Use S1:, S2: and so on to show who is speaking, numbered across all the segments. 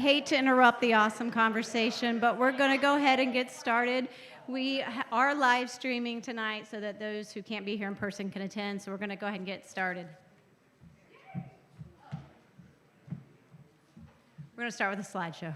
S1: hate to interrupt the awesome conversation, but we're going to go ahead and get started. We are live streaming tonight so that those who can't be here in person can attend, so we're going to go ahead and get started. We're going to start with a slideshow.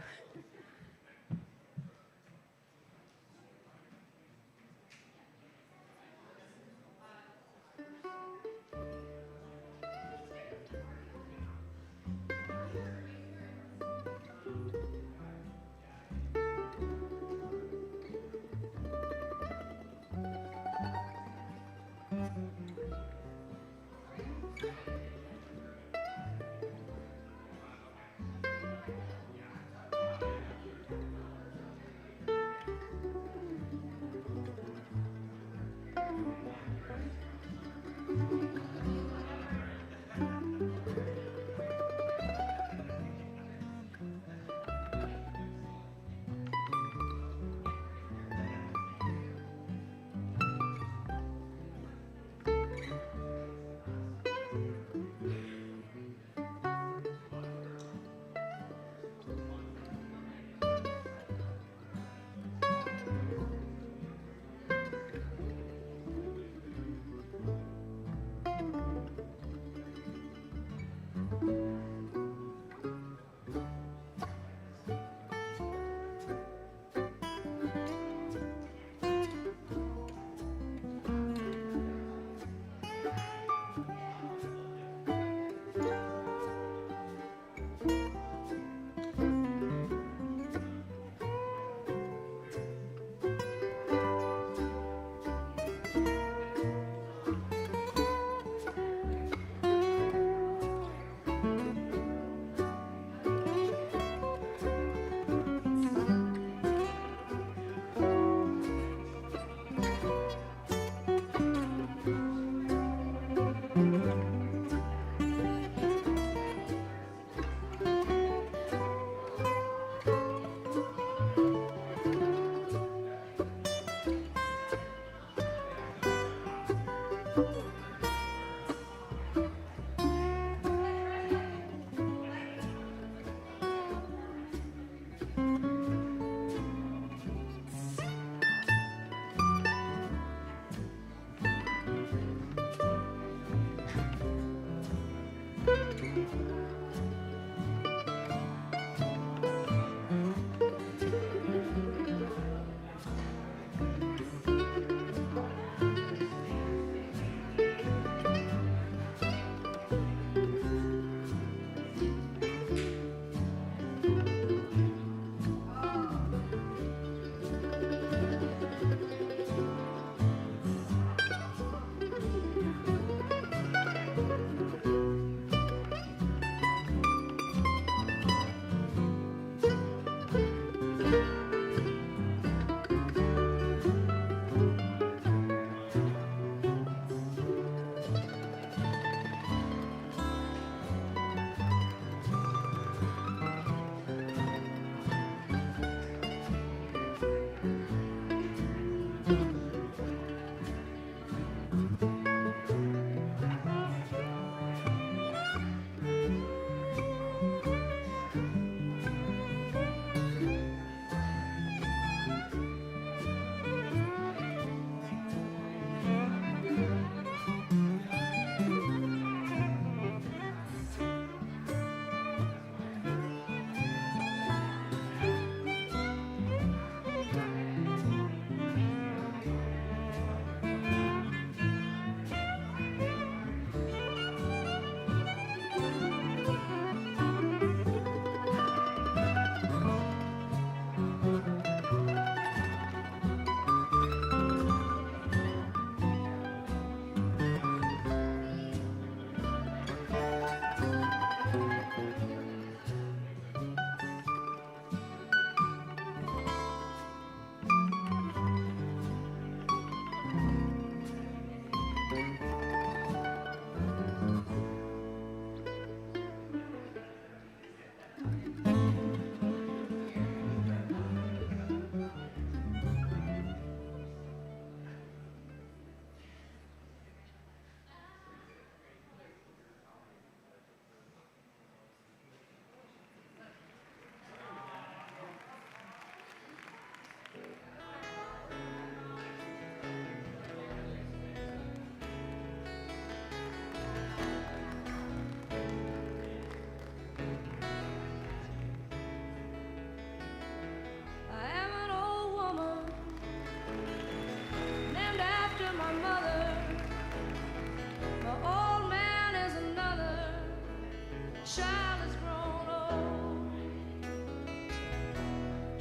S2: child has grown old.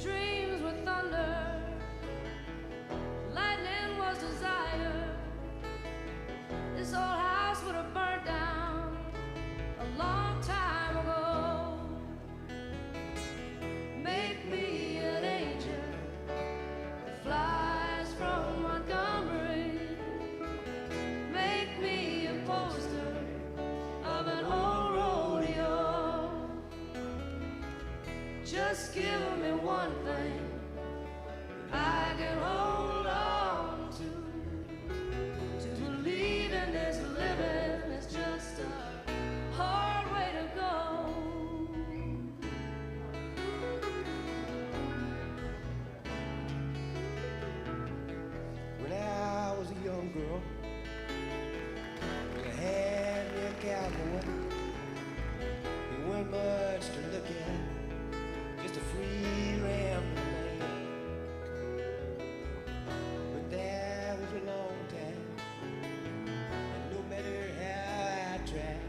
S2: Dreams were thunder, lightning was desire. This old house would have burnt down a long time ago. Make me an angel that flies from Montgomery. Make me a poster of an old rodeo. Just give me one thing I can hold on to believe in this living is just a hard way to go.
S3: When I was a young girl, I had me a cowboy. He weren't much to look at, just a free rambling man. But that was a long time, and no matter how I tried,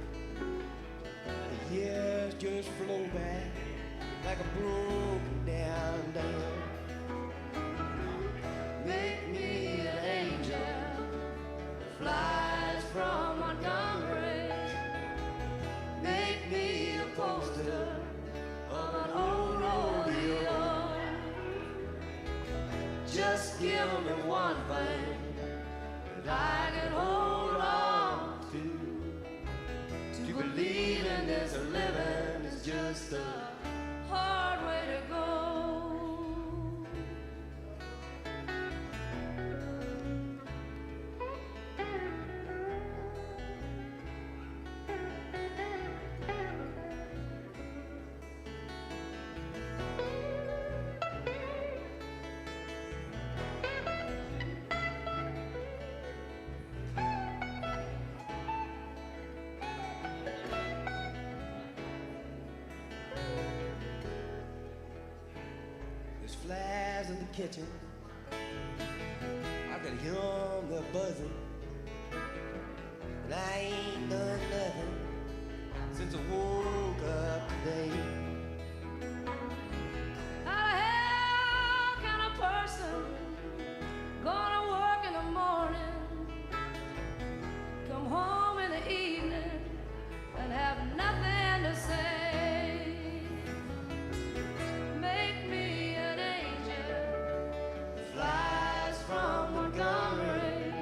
S3: the years just flow by like a broken down dam.
S2: Make me an angel that flies from Montgomery. Make me a poster of an old rodeo. Just give me one thing that I can hold on to believe in this living is just a hard way to go.
S3: There's flies in the kitchen, I can hear 'em, they're buzzing. And I ain't done nothing since I woke up today.
S2: How the hell can a person gonna work in the morning, come home in the evening, and have nothing to say? Make me an angel that flies from Montgomery.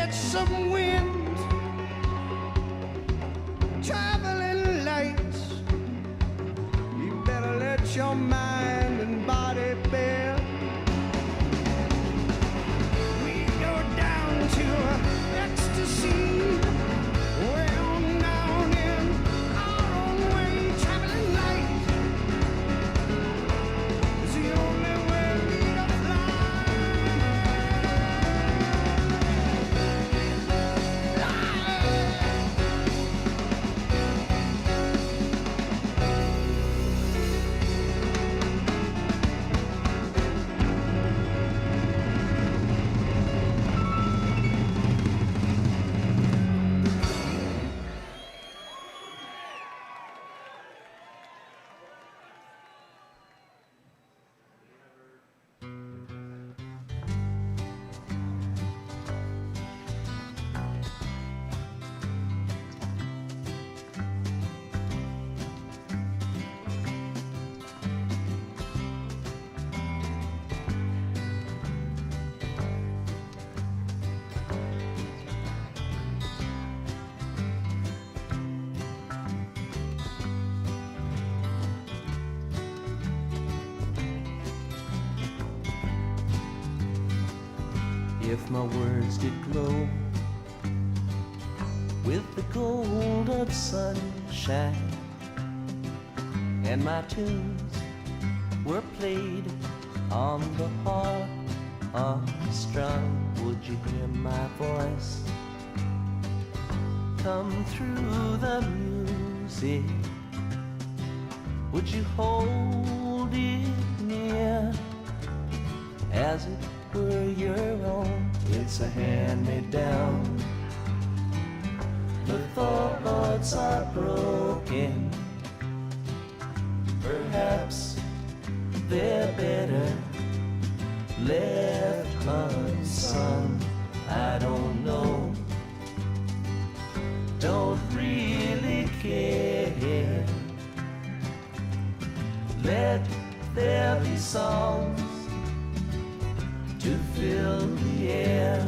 S3: catch some wind, traveling lights. You better let your mind and body bear. We go down to ecstasy, way on down in our own way. Traveling light is the only way to fly.
S4: If my words did glow with the gold of sunshine, and my tunes were played on the harp unstrung, would you hear my voice come through the music? Would you hold it near as it were your own? It's a hand-me-down. The thoughts are broken. Perhaps they're better left unsung. I don't know. Don't really care. Let there be songs to fill the air.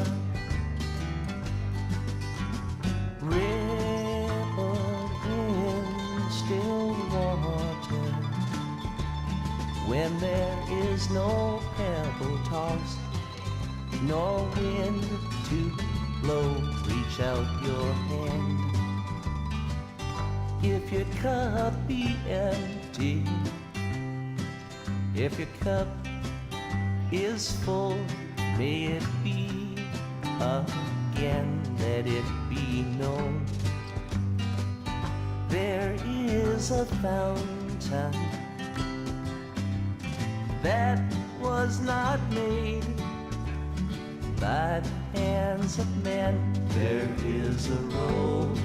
S4: Ripple in still water when there is no pebble tossed, nor wind to blow. Reach out your hand. If your cup be empty, if your cup is full, may it be again, let it be known. There is a fountain that was not made by the hands of men. There is a road,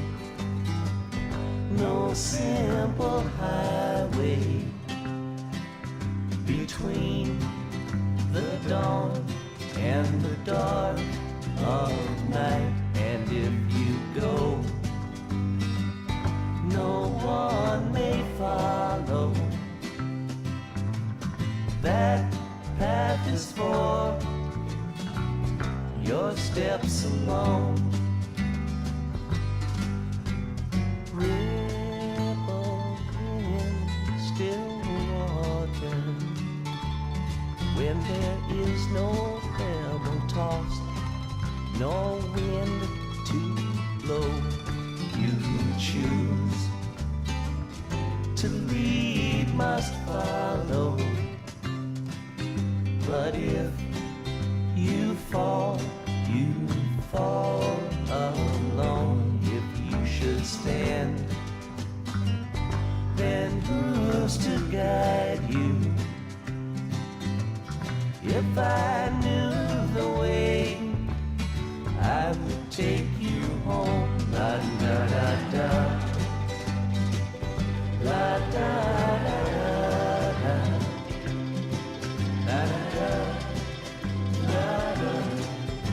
S4: no simple highway between the dawn and the dark of night. And if you go, no one may follow. That path is for your steps alone. Ripple in still water when there is no pebble tossed, no wind to blow. You choose to lead, must follow. But if you fall alone. If you should stand, then who's to guide you? If I knew the way, I would take you home. La da da da, la da da da, la da da, la da,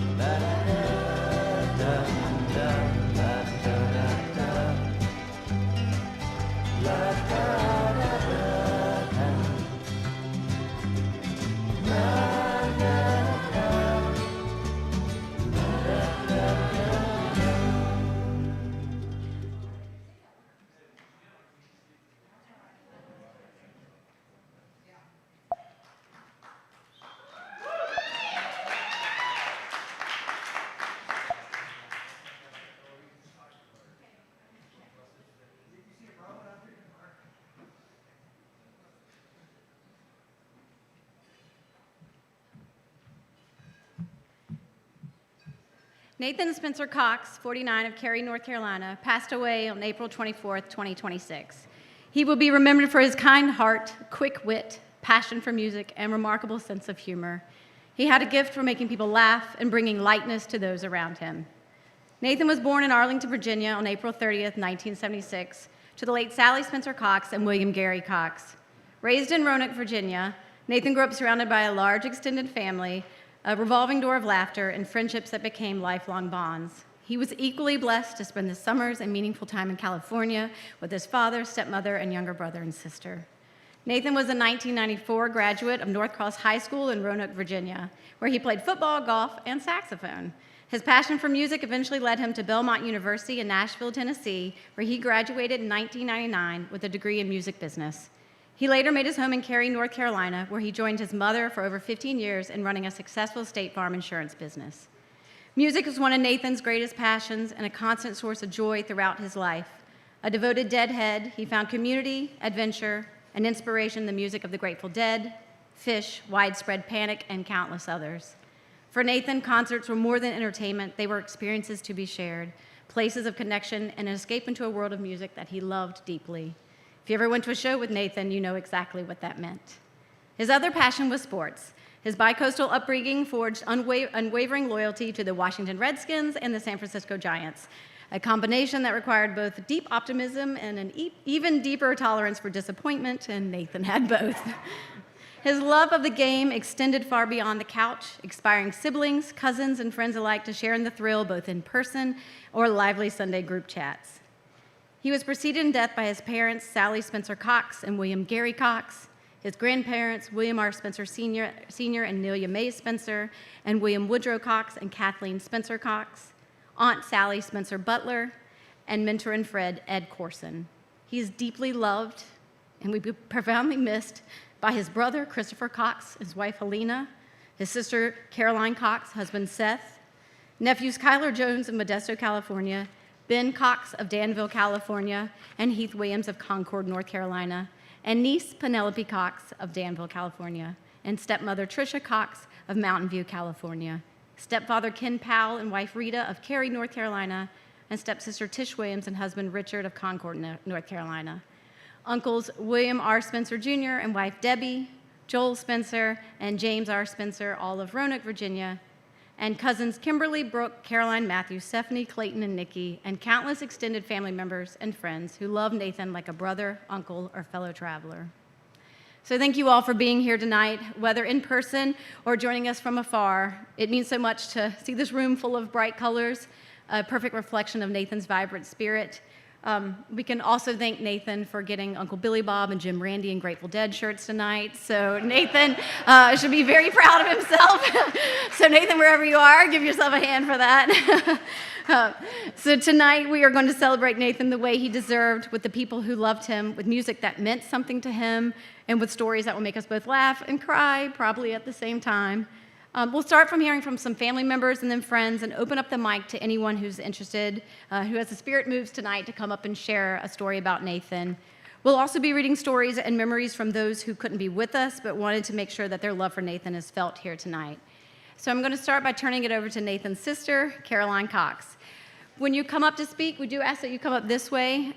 S4: la da da da, la da da da, la da da da, la da da da, la da da da.
S1: Nathan Spencer Cox, 49, of Cary, North Carolina, passed away on April 24th, 2026. He will be remembered for his kind heart, quick wit, passion for music, and remarkable sense of humor. He had a gift for making people laugh and bringing lightness to those around him. Nathan was born in Arlington, Virginia on April 30th, 1976, to the late Sally Spencer Cox and William Gary Cox. Raised in Roanoke, Virginia, Nathan grew up surrounded by a large extended family, a revolving door of laughter, and friendships that became lifelong bonds. He was equally blessed to spend the summers and meaningful time in California with his father, stepmother, and younger brother and sister. Nathan was a 1994 graduate of North Cross High School in Roanoke, Virginia, where he played football, golf, and saxophone. His passion for music eventually led him to Belmont University in Nashville, Tennessee, where he graduated in 1999 with a degree in music business. He later made his home in Cary, North Carolina, where he joined his mother for over 15 years in running a successful State Farm insurance business. Music was one of Nathan's greatest passions and a constant source of joy throughout his life. A devoted Deadhead, he found community, adventure, and inspiration in the music of the Grateful Dead, Phish, Widespread Panic, and countless others. For Nathan, concerts were more than entertainment. They were experiences to be shared, places of connection, and an escape into a world of music that he loved deeply. If you ever went to a show with Nathan, you know exactly what that meant. His other passion was sports. His bicoastal upbringing forged unwavering loyalty to the Washington Redskins and the San Francisco Giants, a combination that required both deep optimism and an even deeper tolerance for disappointment, and Nathan had both. His love of the game extended far beyond the couch, inspiring siblings, cousins, and friends alike to share in the thrill both in person or lively Sunday group chats. He was preceded in death by his parents, Sally Spencer Cox and William Gary Cox, his grandparents, William R. Spencer Sr. and Nelia Mae Spencer, and William Woodrow Cox and Kathleen Spencer Cox, Aunt Sally Spencer Butler, and mentor and friend Ed Corson. He is deeply loved and will be profoundly missed by his brother, Christopher Cox, his wife, Helena, his sister, Caroline Cox, husband, Seth, nephews Kyler Jones of Modesto, California, Ben Cox of Danville, California, and Heath Williams of Concord, North Carolina, and niece Penelope Cox of Danville, California, and stepmother Tricia Cox of Mountain View, California, stepfather Ken Powell and wife Rita of Cary, North Carolina, and stepsister Tish Williams and husband Richard of Concord, North Carolina. Uncles William R. Spencer Jr. and wife Debbie, Joel Spencer, and James R. Spencer, all of Roanoke, Virginia, and cousins Kimberly, Brooke, Caroline, Matthew, Stephanie, Clayton, and Nikki, and countless extended family members and friends who love Nathan like a brother, uncle, or fellow traveler. So thank you all for being here tonight, whether in person or joining us from afar. It means so much to see this room full of bright colors, a perfect reflection of Nathan's vibrant spirit. We can also thank Nathan for getting Uncle Billy Bob and Jim Randy and Grateful Dead shirts tonight. So Nathan should be very proud of himself. So Nathan, wherever you are, give yourself a hand for that. So tonight we are going to celebrate Nathan the way he deserved, with the people who loved him, with music that meant something to him, and with stories that will make us both laugh and cry, probably at the same time. We'll start from hearing from some family members and then friends, and open up the mic to anyone who's interested, who has the spirit moves tonight, to come up and share a story about Nathan. We'll also be reading stories and memories from those who couldn't be with us but wanted to make sure that their love for Nathan is felt here tonight. So I'm going to start by turning it over to Nathan's sister, Caroline Cox. When you come up to speak, we do ask that you come up this way,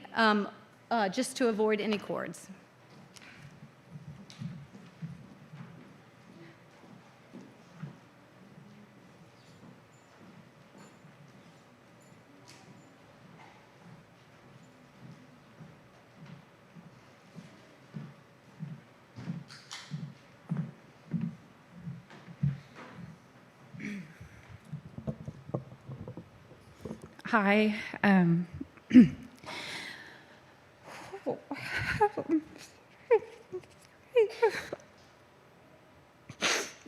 S1: just to avoid any cords.
S5: Hi. I'm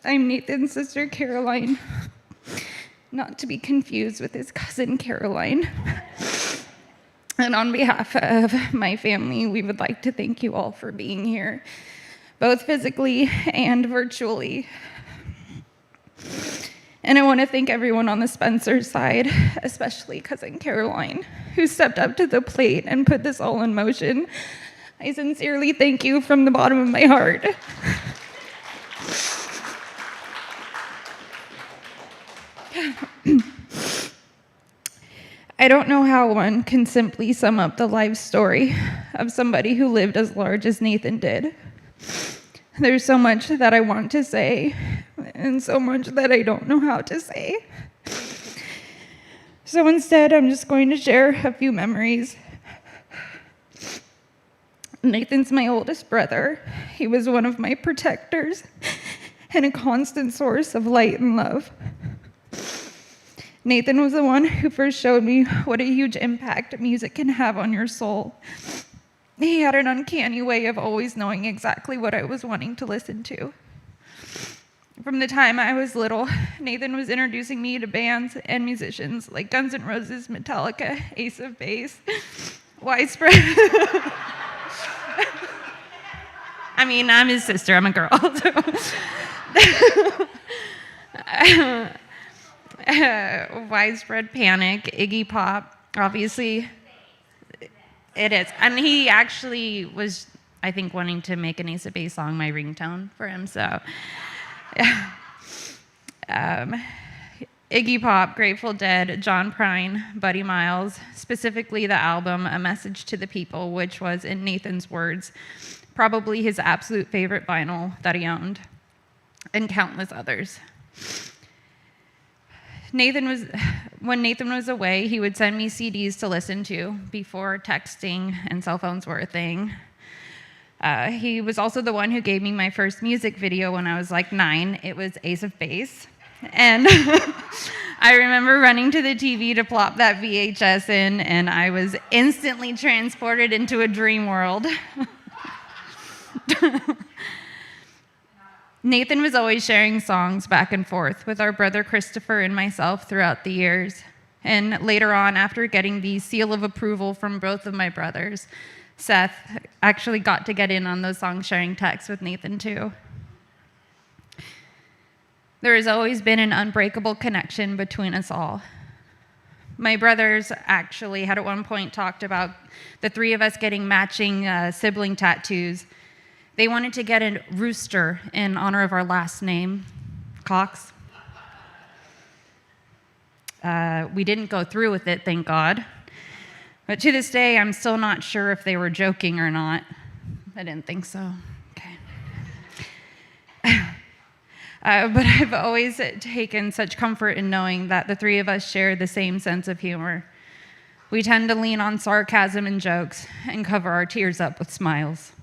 S5: Nathan's sister, Caroline, not to be confused with his cousin, Caroline. And on behalf of my family, we would like to thank you all for being here, both physically and virtually. And I want to thank everyone on the Spencer side, especially cousin Caroline, who stepped up to the plate and put this all in motion. I sincerely thank you from the bottom of my heart. I don't know how one can simply sum up the life story of somebody who lived as large as Nathan did. There's so much that I want to say, and so much that I don't know how to say. So instead, I'm just going to share a few memories. Nathan's my oldest brother. He was one of my protectors and a constant source of light and love. Nathan was the one who first showed me what a huge impact music can have on your soul. He had an uncanny way of always knowing exactly what I was wanting to listen to. From the time I was little, Nathan was introducing me to bands and musicians like Guns N' Roses, Metallica, Ace of Base, Widespread. I mean, I'm his sister, I'm a girl. Widespread Panic, Iggy Pop, obviously. It is. And he actually was, I think, wanting to make an Ace of Base song my ringtone for him, so. Iggy Pop, Grateful Dead, John Prine, Buddy Miles, specifically the album A Message to the People, which was, in Nathan's words, probably his absolute favorite vinyl that he owned, and countless others. When Nathan was away, he would send me CDs to listen to before texting and cell phones were a thing. He was also the one who gave me my first music video when I was like 9. It was Ace of Base. And I remember running to the TV to plop that VHS in, and I was instantly transported into a dream world. Nathan was always sharing songs back and forth with our brother Christopher and myself throughout the years. And later on, after getting the seal of approval from both of my brothers, Seth actually got to get in on those song sharing texts with Nathan too. There has always been an unbreakable connection between us all. My brothers actually had at one point talked about the three of us getting matching sibling tattoos. They wanted to get a rooster in honor of our last name, Cox. We didn't go through with it, thank God. But to this day, I'm still not sure if they were joking or not. I didn't think so. Okay. But I've always taken such comfort in knowing that the three of us share the same sense of humor. We tend to lean on sarcasm and jokes and cover our tears up with smiles.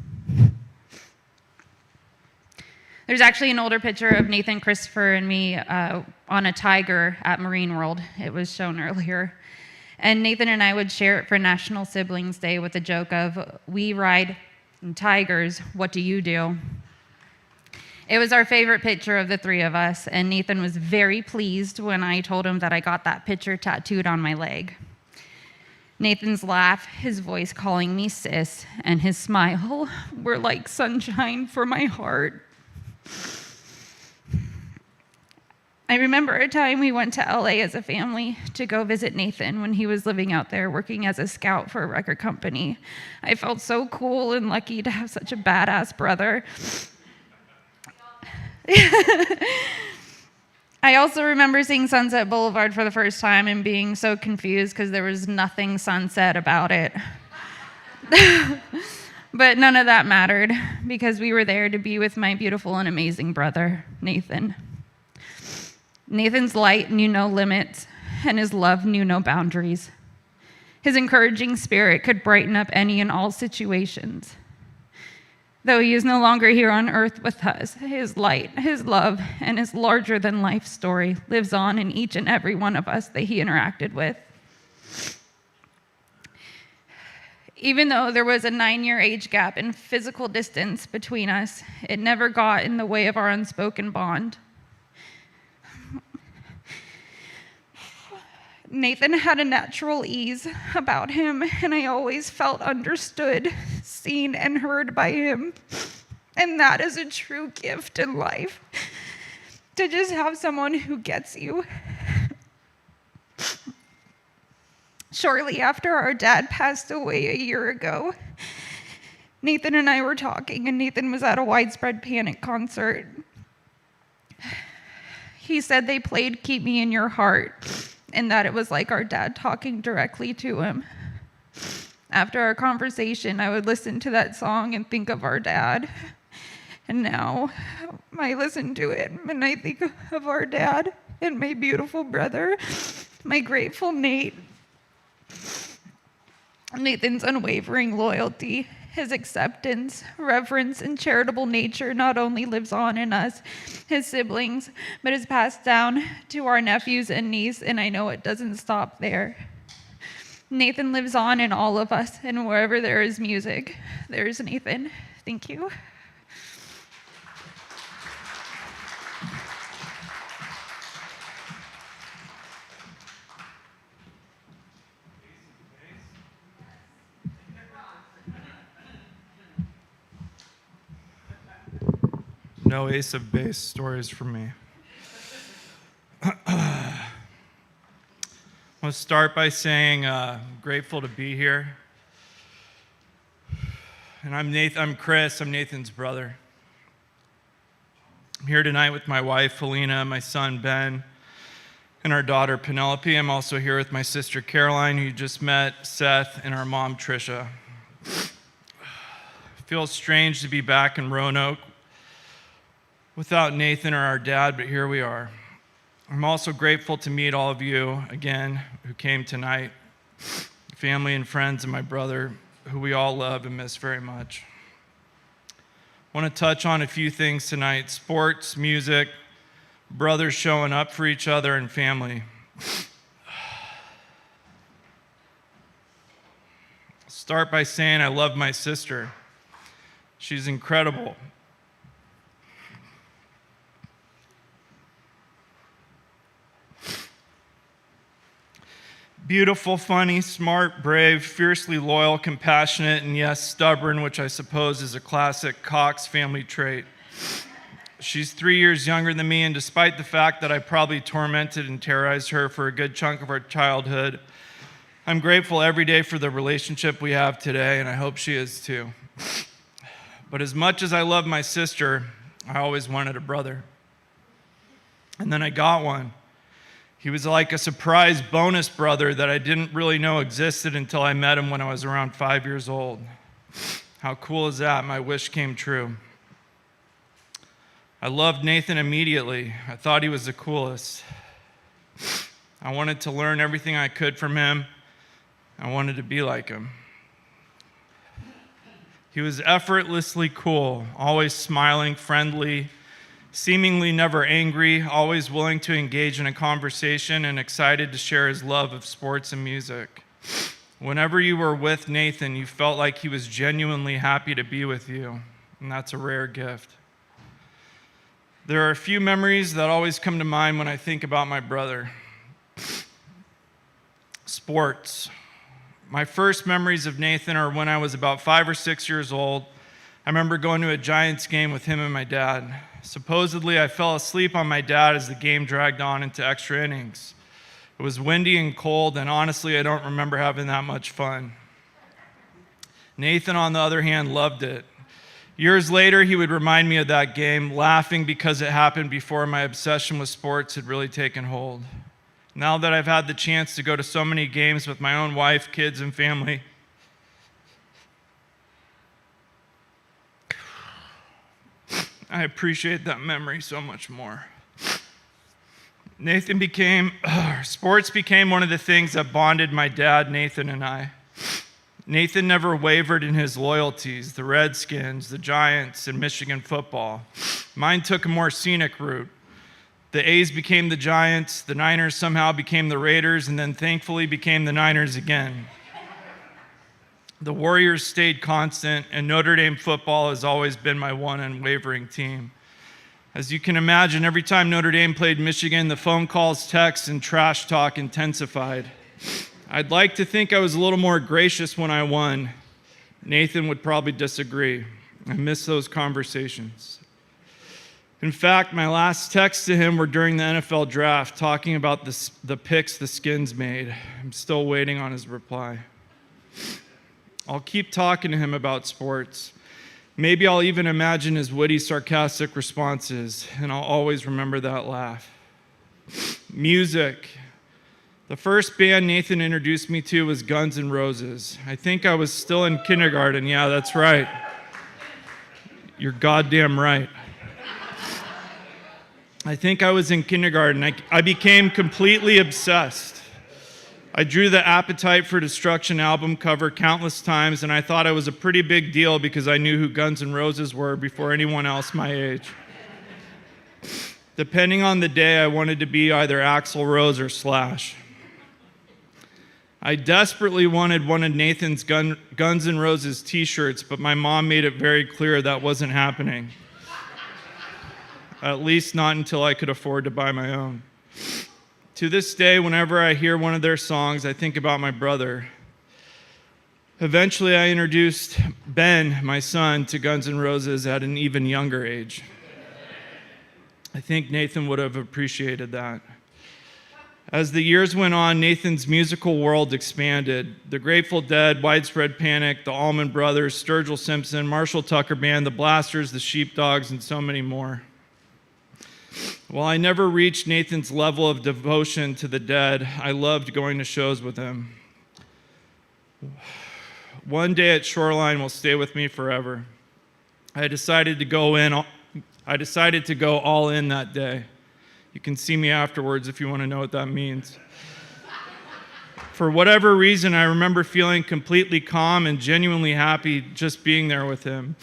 S5: There's actually an older picture of Nathan, Christopher, and me on a tiger at Marine World. It was shown earlier. And Nathan and I would share it for National Siblings Day with a joke of, "We ride tigers, what do you do?" It was our favorite picture of the three of us, and Nathan was very pleased when I told him that I got that picture tattooed on my leg. Nathan's laugh, his voice calling me sis, and his smile were like sunshine for my heart. I remember a time we went to LA as a family to go visit Nathan when he was living out there working as a scout for a record company. I felt so cool and lucky to have such a badass brother. I also remember seeing Sunset Boulevard for the first time and being so confused because there was nothing sunset about it. But none of that mattered because we were there to be with my beautiful and amazing brother, Nathan. Nathan's light knew no limits, and his love knew no boundaries. His encouraging spirit could brighten up any and all situations. Though he is no longer here on earth with us, his light, his love, and his larger-than-life story lives on in each and every one of us that he interacted with. Even though there was a 9-year age gap and physical distance between us, it never got in the way of our unspoken bond. Nathan had a natural ease about him, and I always felt understood, seen, and heard by him. And that is a true gift in life, to just have someone who gets you. Shortly after our dad passed away a year ago, Nathan and I were talking, and Nathan was at a Widespread Panic concert. He said they played Keep Me in Your Heart, and that it was like our dad talking directly to him. After our conversation, I would listen to that song and think of our dad. And now I listen to it and I think of our dad and my beautiful brother, my grateful Nate. Nathan's unwavering loyalty, his acceptance, reverence, and charitable nature not only lives on in us, his siblings, but is passed down to our nephews and niece, and I know it doesn't stop there. Nathan lives on in all of us, and wherever there is music, there is Nathan. Thank you.
S6: No Ace of Base stories from me. I'll start by saying grateful to be here. And I'm Chris, I'm Nathan's brother. I'm here tonight with my wife, Helena, my son, Ben, and our daughter, Penelope. I'm also here with my sister, Caroline, who you just met, Seth, and our mom, Trisha. It feels strange to be back in Roanoke without Nathan or our dad, but here we are. I'm also grateful to meet all of you again who came tonight, family and friends and my brother, who we all love and miss very much. I want to touch on a few things tonight: sports, music, brothers showing up for each other, and family. I'll start by saying I love my sister. She's incredible. Beautiful, funny, smart, brave, fiercely loyal, compassionate, and yes, stubborn, which I suppose is a classic Cox family trait. She's 3 years younger than me, and despite the fact that I probably tormented and terrorized her for a good chunk of our childhood, I'm grateful every day for the relationship we have today, and I hope she is too. But as much as I love my sister, I always wanted a brother. And then I got one. He was like a surprise bonus brother that I didn't really know existed until I met him when I was around 5 years old. How cool is that? My wish came true. I loved Nathan immediately. I thought he was the coolest. I wanted to learn everything I could from him. I wanted to be like him. He was effortlessly cool, always smiling, friendly, seemingly never angry, always willing to engage in a conversation, and excited to share his love of sports and music. Whenever you were with Nathan, you felt like he was genuinely happy to be with you, and that's a rare gift. There are a few memories that always come to mind when I think about my brother. Sports. My first memories of Nathan are when I was about 5 or 6 years old. I remember going to a Giants game with him and my dad. Supposedly, I fell asleep on my dad as the game dragged on into extra innings. It was windy and cold, and honestly, I don't remember having that much fun. Nathan, on the other hand, loved it. Years later, he would remind me of that game, laughing because it happened before my obsession with sports had really taken hold. Now that I've had the chance to go to so many games with my own wife, kids, and family, I appreciate that memory so much more. Sports became one of the things that bonded my dad, Nathan, and I. Nathan never wavered in his loyalties, the Redskins, the Giants, and Michigan football. Mine took a more scenic route. The A's became the Giants, the Niners somehow became the Raiders, and then thankfully became the Niners again. The Warriors stayed constant, and Notre Dame football has always been my one unwavering team. As you can imagine, every time Notre Dame played Michigan, the phone calls, texts, and trash talk intensified. I'd like to think I was a little more gracious when I won. Nathan would probably disagree. I miss those conversations. In fact, my last texts to him were during the NFL draft, talking about the picks the Skins made. I'm still waiting on his reply. I'll keep talking to him about sports. Maybe I'll even imagine his witty, sarcastic responses, and I'll always remember that laugh. Music. The first band Nathan introduced me to was Guns N' Roses. I think I was still in kindergarten. Yeah, that's right. You're goddamn right. I think I was in kindergarten. I became completely obsessed. I drew the Appetite for Destruction album cover countless times, and I thought I was a pretty big deal because I knew who Guns N' Roses were before anyone else my age. Depending on the day, I wanted to be either Axl Rose or Slash. I desperately wanted one of Nathan's Guns N' Roses t-shirts, but my mom made it very clear that wasn't happening. At least not until I could afford to buy my own. To this day, whenever I hear one of their songs, I think about my brother. Eventually, I introduced Ben, my son, to Guns N' Roses at an even younger age. I think Nathan would have appreciated that. As the years went on, Nathan's musical world expanded. The Grateful Dead, Widespread Panic, the Allman Brothers, Sturgill Simpson, Marshall Tucker Band, the Blasters, the Sheepdogs, and so many more. While I never reached Nathan's level of devotion to the Dead, I loved going to shows with him. One day at Shoreline will stay with me forever. I decided to go all in that day. You can see me afterwards if you want to know what that means. For whatever reason, I remember feeling completely calm and genuinely happy just being there with him,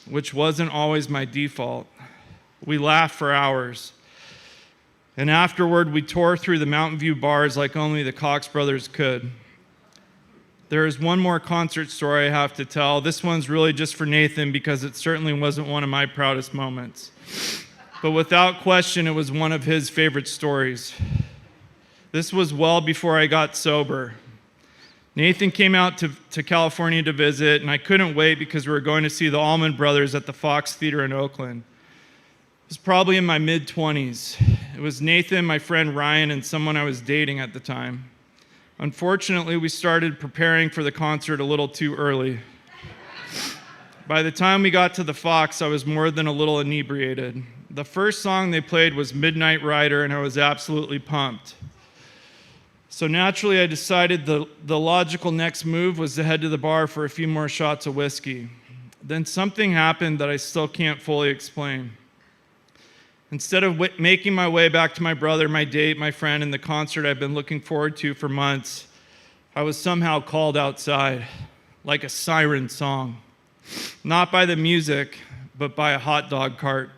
S6: which wasn't always my default. We laughed for hours. And afterward, we tore through the Mountain View bars like only the Cox brothers could. There is one more concert story I have to tell. This one's really just for Nathan because it certainly wasn't one of my proudest moments. But without question, it was one of his favorite stories. This was well before I got sober. Nathan came out to California to visit, and I couldn't wait because we were going to see the Allman Brothers at the Fox Theater in Oakland. I was probably in my mid-20s. It was Nathan, my friend Ryan, and someone I was dating at the time. Unfortunately, we started preparing for the concert a little too early. By the time we got to the Fox, I was more than a little inebriated. The first song they played was Midnight Rider, and I was absolutely pumped. So naturally, I decided the logical next move was to head to the bar for a few more shots of whiskey. Then something happened that I still can't fully explain. Instead of making my way back to my brother, my date, my friend, and the concert I've been looking forward to for months, I was somehow called outside, like a siren song. Not by the music, but by a hot dog cart.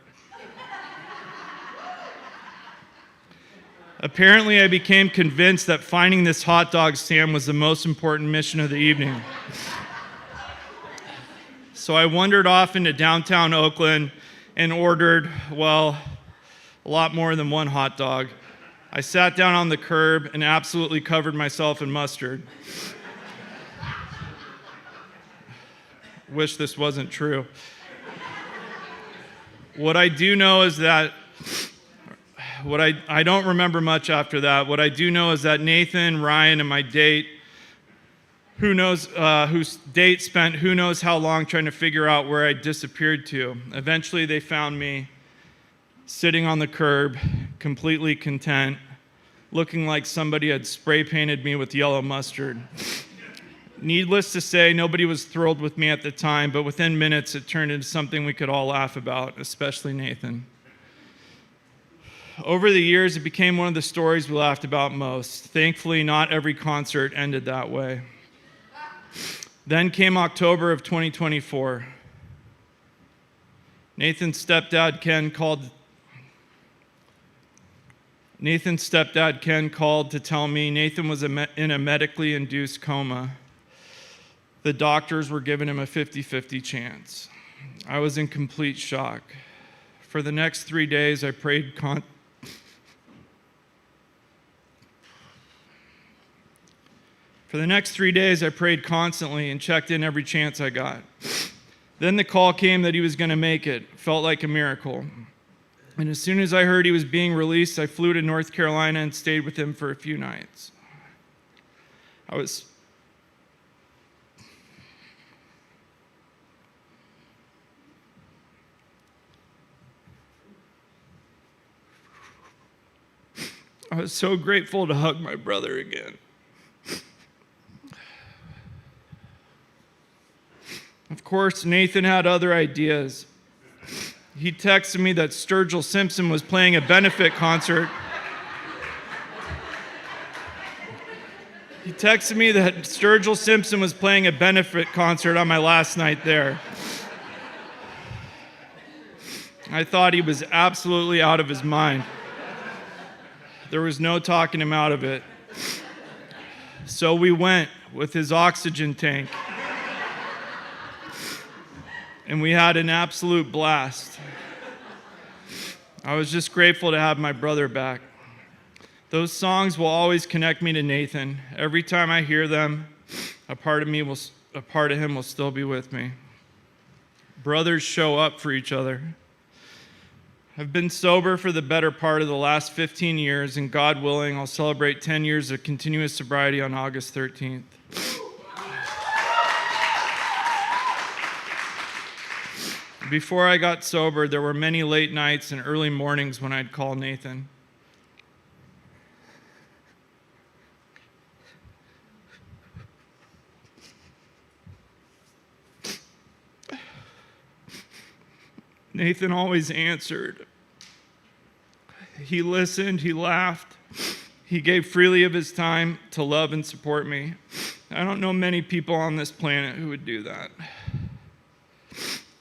S6: Apparently, I became convinced that finding this hot dog stand was the most important mission of the evening. So I wandered off into downtown Oakland and ordered, well, a lot more than one hot dog. I sat down on the curb and absolutely covered myself in mustard. Wish this wasn't true. What I do know is that I don't remember much after that. What I do know is that Nathan, Ryan, and my date, whose date spent who knows how long trying to figure out where I disappeared to. Eventually, they found me sitting on the curb, completely content, looking like somebody had spray painted me with yellow mustard. Needless to say, nobody was thrilled with me at the time, but within minutes, it turned into something we could all laugh about, especially Nathan. Over the years, it became one of the stories we laughed about most. Thankfully, not every concert ended that way. Then came October of 2024. Nathan's stepdad, Ken, called to tell me Nathan was in a medically induced coma. The doctors were giving him a 50-50 chance. I was in complete shock. For the next 3 days, I prayed constantly and checked in every chance I got. Then the call came that he was going to make it. Felt like a miracle. And as soon as I heard he was being released, I flew to North Carolina and stayed with him for a few nights. I was so grateful to hug my brother again. Of course, Nathan had other ideas. He texted me that Sturgill Simpson was playing a benefit concert. He texted me that Sturgill Simpson was playing a benefit concert on my last night there. I thought he was absolutely out of his mind. There was no talking him out of it. So we went with his oxygen tank. And we had an absolute blast. I was just grateful to have my brother back. Those songs will always connect me to Nathan. Every time I hear them, a part of him will still be with me. Brothers show up for each other. I've been sober for the better part of the last 15 years, and God willing, I'll celebrate 10 years of continuous sobriety on August 13th. Before I got sober, there were many late nights and early mornings when I'd call Nathan. Nathan always answered. He listened, he laughed, he gave freely of his time to love and support me. I don't know many people on this planet who would do that.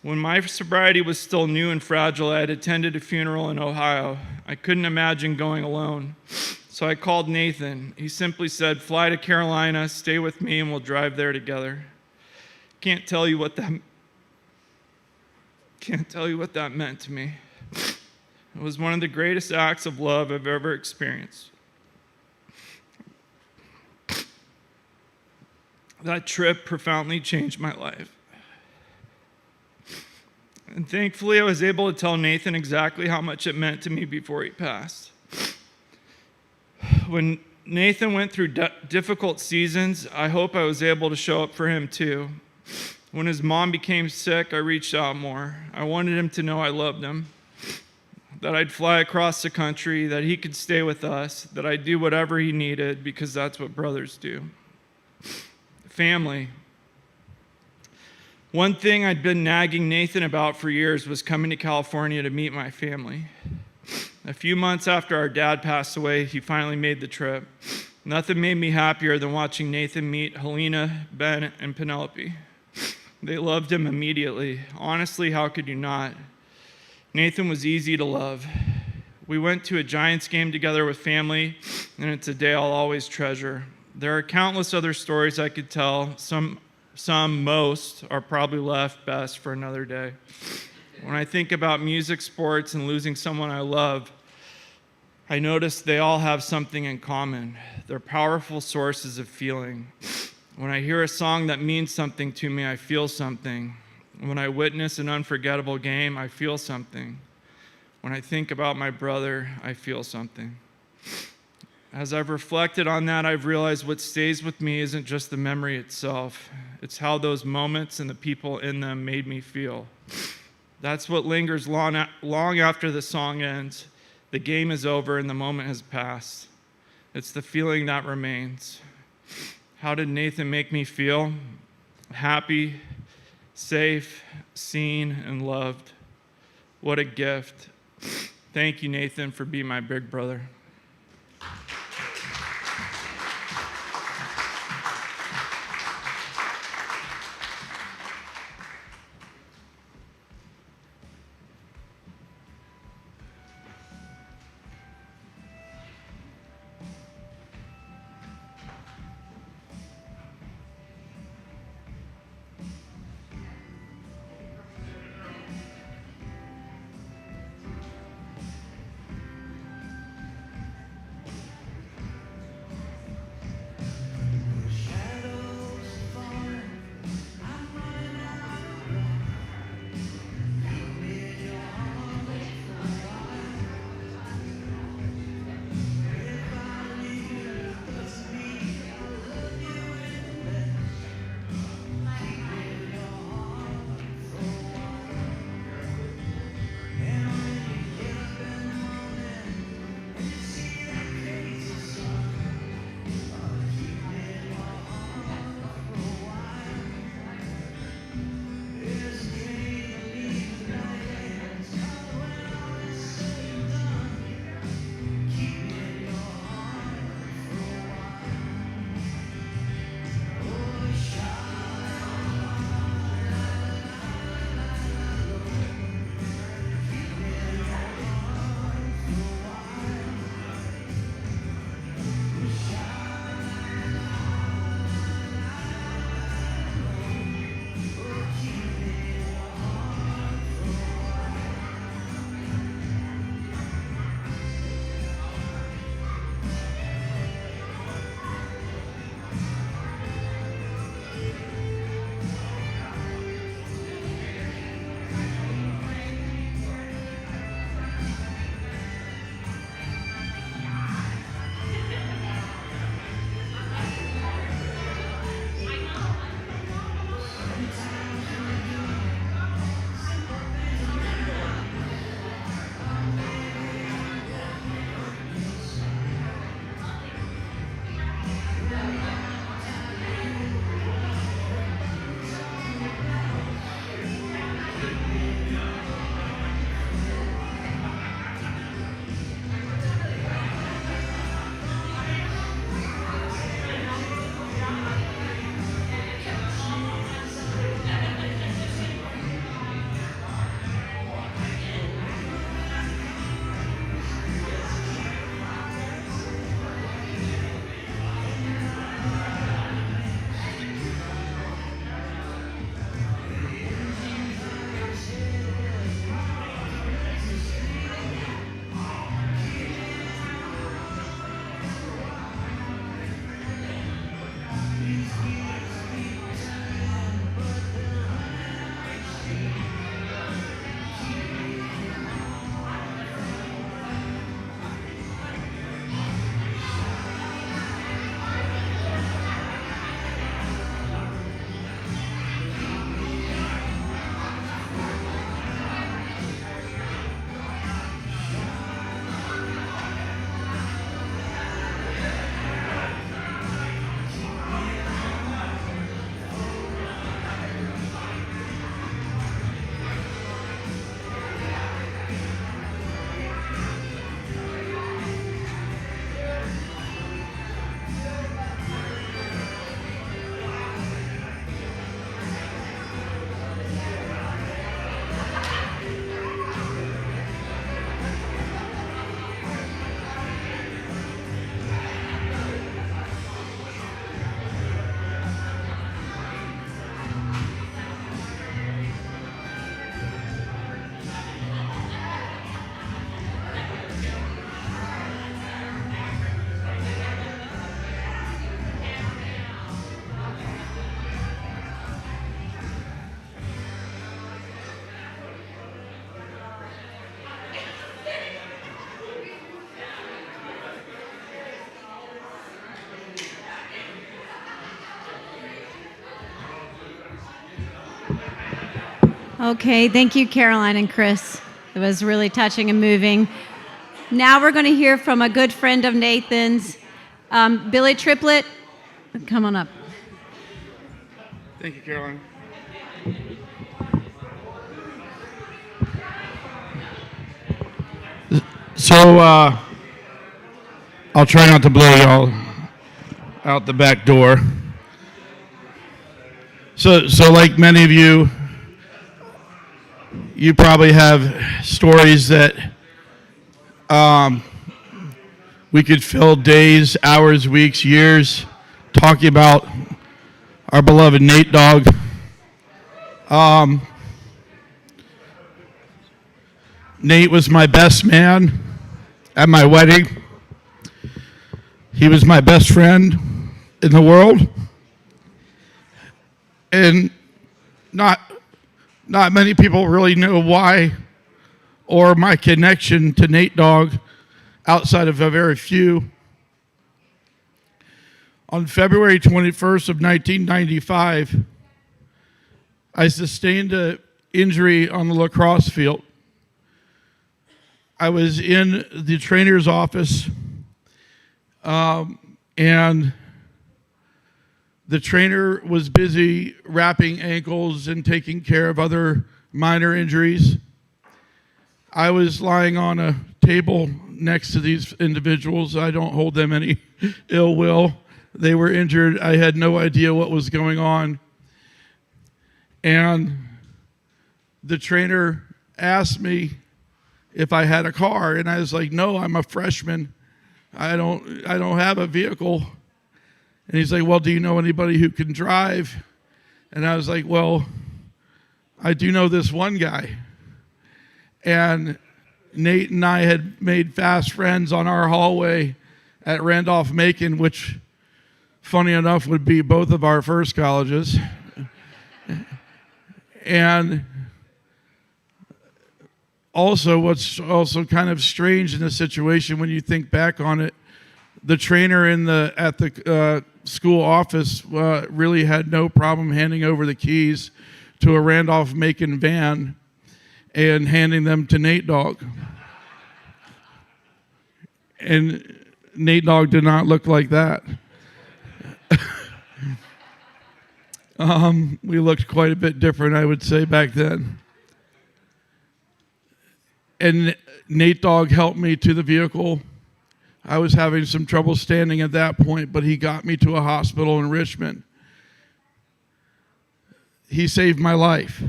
S6: When my sobriety was still new and fragile, I had attended a funeral in Ohio. I couldn't imagine going alone. So I called Nathan. He simply said, "Fly to Carolina, stay with me, and we'll drive there together." Can't tell you what that meant to me. It was one of the greatest acts of love I've ever experienced. That trip profoundly changed my life. And thankfully, I was able to tell Nathan exactly how much it meant to me before he passed. When Nathan went through difficult seasons, I hope I was able to show up for him too. When his mom became sick, I reached out more. I wanted him to know I loved him, that I'd fly across the country, that he could stay with us, that I'd do whatever he needed, because that's what brothers do. Family. One thing I'd been nagging Nathan about for years was coming to California to meet my family. A few months after our dad passed away, he finally made the trip. Nothing made me happier than watching Nathan meet Helena, Ben, and Penelope. They loved him immediately. Honestly, how could you not? Nathan was easy to love. We went to a Giants game together with family, and it's a day I'll always treasure. There are countless other stories I could tell. Most are probably left best for another day. When I think about music, sports, and losing someone I love, I notice they all have something in common. They're powerful sources of feeling. When I hear a song that means something to me, I feel something. When I witness an unforgettable game, I feel something. When I think about my brother, I feel something. As I've reflected on that, I've realized what stays with me isn't just the memory itself. It's how those moments and the people in them made me feel. That's what lingers long after the song ends. The game is over and the moment has passed. It's the feeling that remains. How did Nathan make me feel? Happy, safe, seen, and loved. What a gift. Thank you, Nathan, for being my big brother.
S1: Okay, thank you, Caroline and Chris. It was really touching and moving. Now we're going to hear from a good friend of Nathan's, Billy Triplett. Come on up.
S7: Thank you, Caroline. So, I'll try not to blow y'all out the back door. So like many of you, you probably have stories that we could fill days, hours, weeks, years talking about our beloved Nate Dogg. Nate was my best man at my wedding. He was my best friend in the world. And not many people really know why or my connection to Nate Dogg outside of a very few. On February 21st of 1995, I sustained an injury on the lacrosse field. I was in the trainer's office, and the trainer was busy wrapping ankles and taking care of other minor injuries. I was lying on a table next to these individuals. I don't hold them any ill will. They were injured. I had no idea what was going on. And the trainer asked me if I had a car, and I was like, no, I'm a freshman. I don't have a vehicle. And he's like, well, do you know anybody who can drive? And I was like, well, I do know this one guy. And Nate and I had made fast friends on our hallway at Randolph-Macon, which, funny enough, would be both of our first colleges. And also, what's also kind of strange in the situation when you think back on it, the trainer at the school office really had no problem handing over the keys to a Randolph-Macon van and handing them to Nate Dogg. And Nate Dogg did not look like that. We looked quite a bit different, I would say, back then. And Nate Dogg helped me to the vehicle. I was having some trouble standing at that point, but he got me to a hospital in Richmond. He saved my life.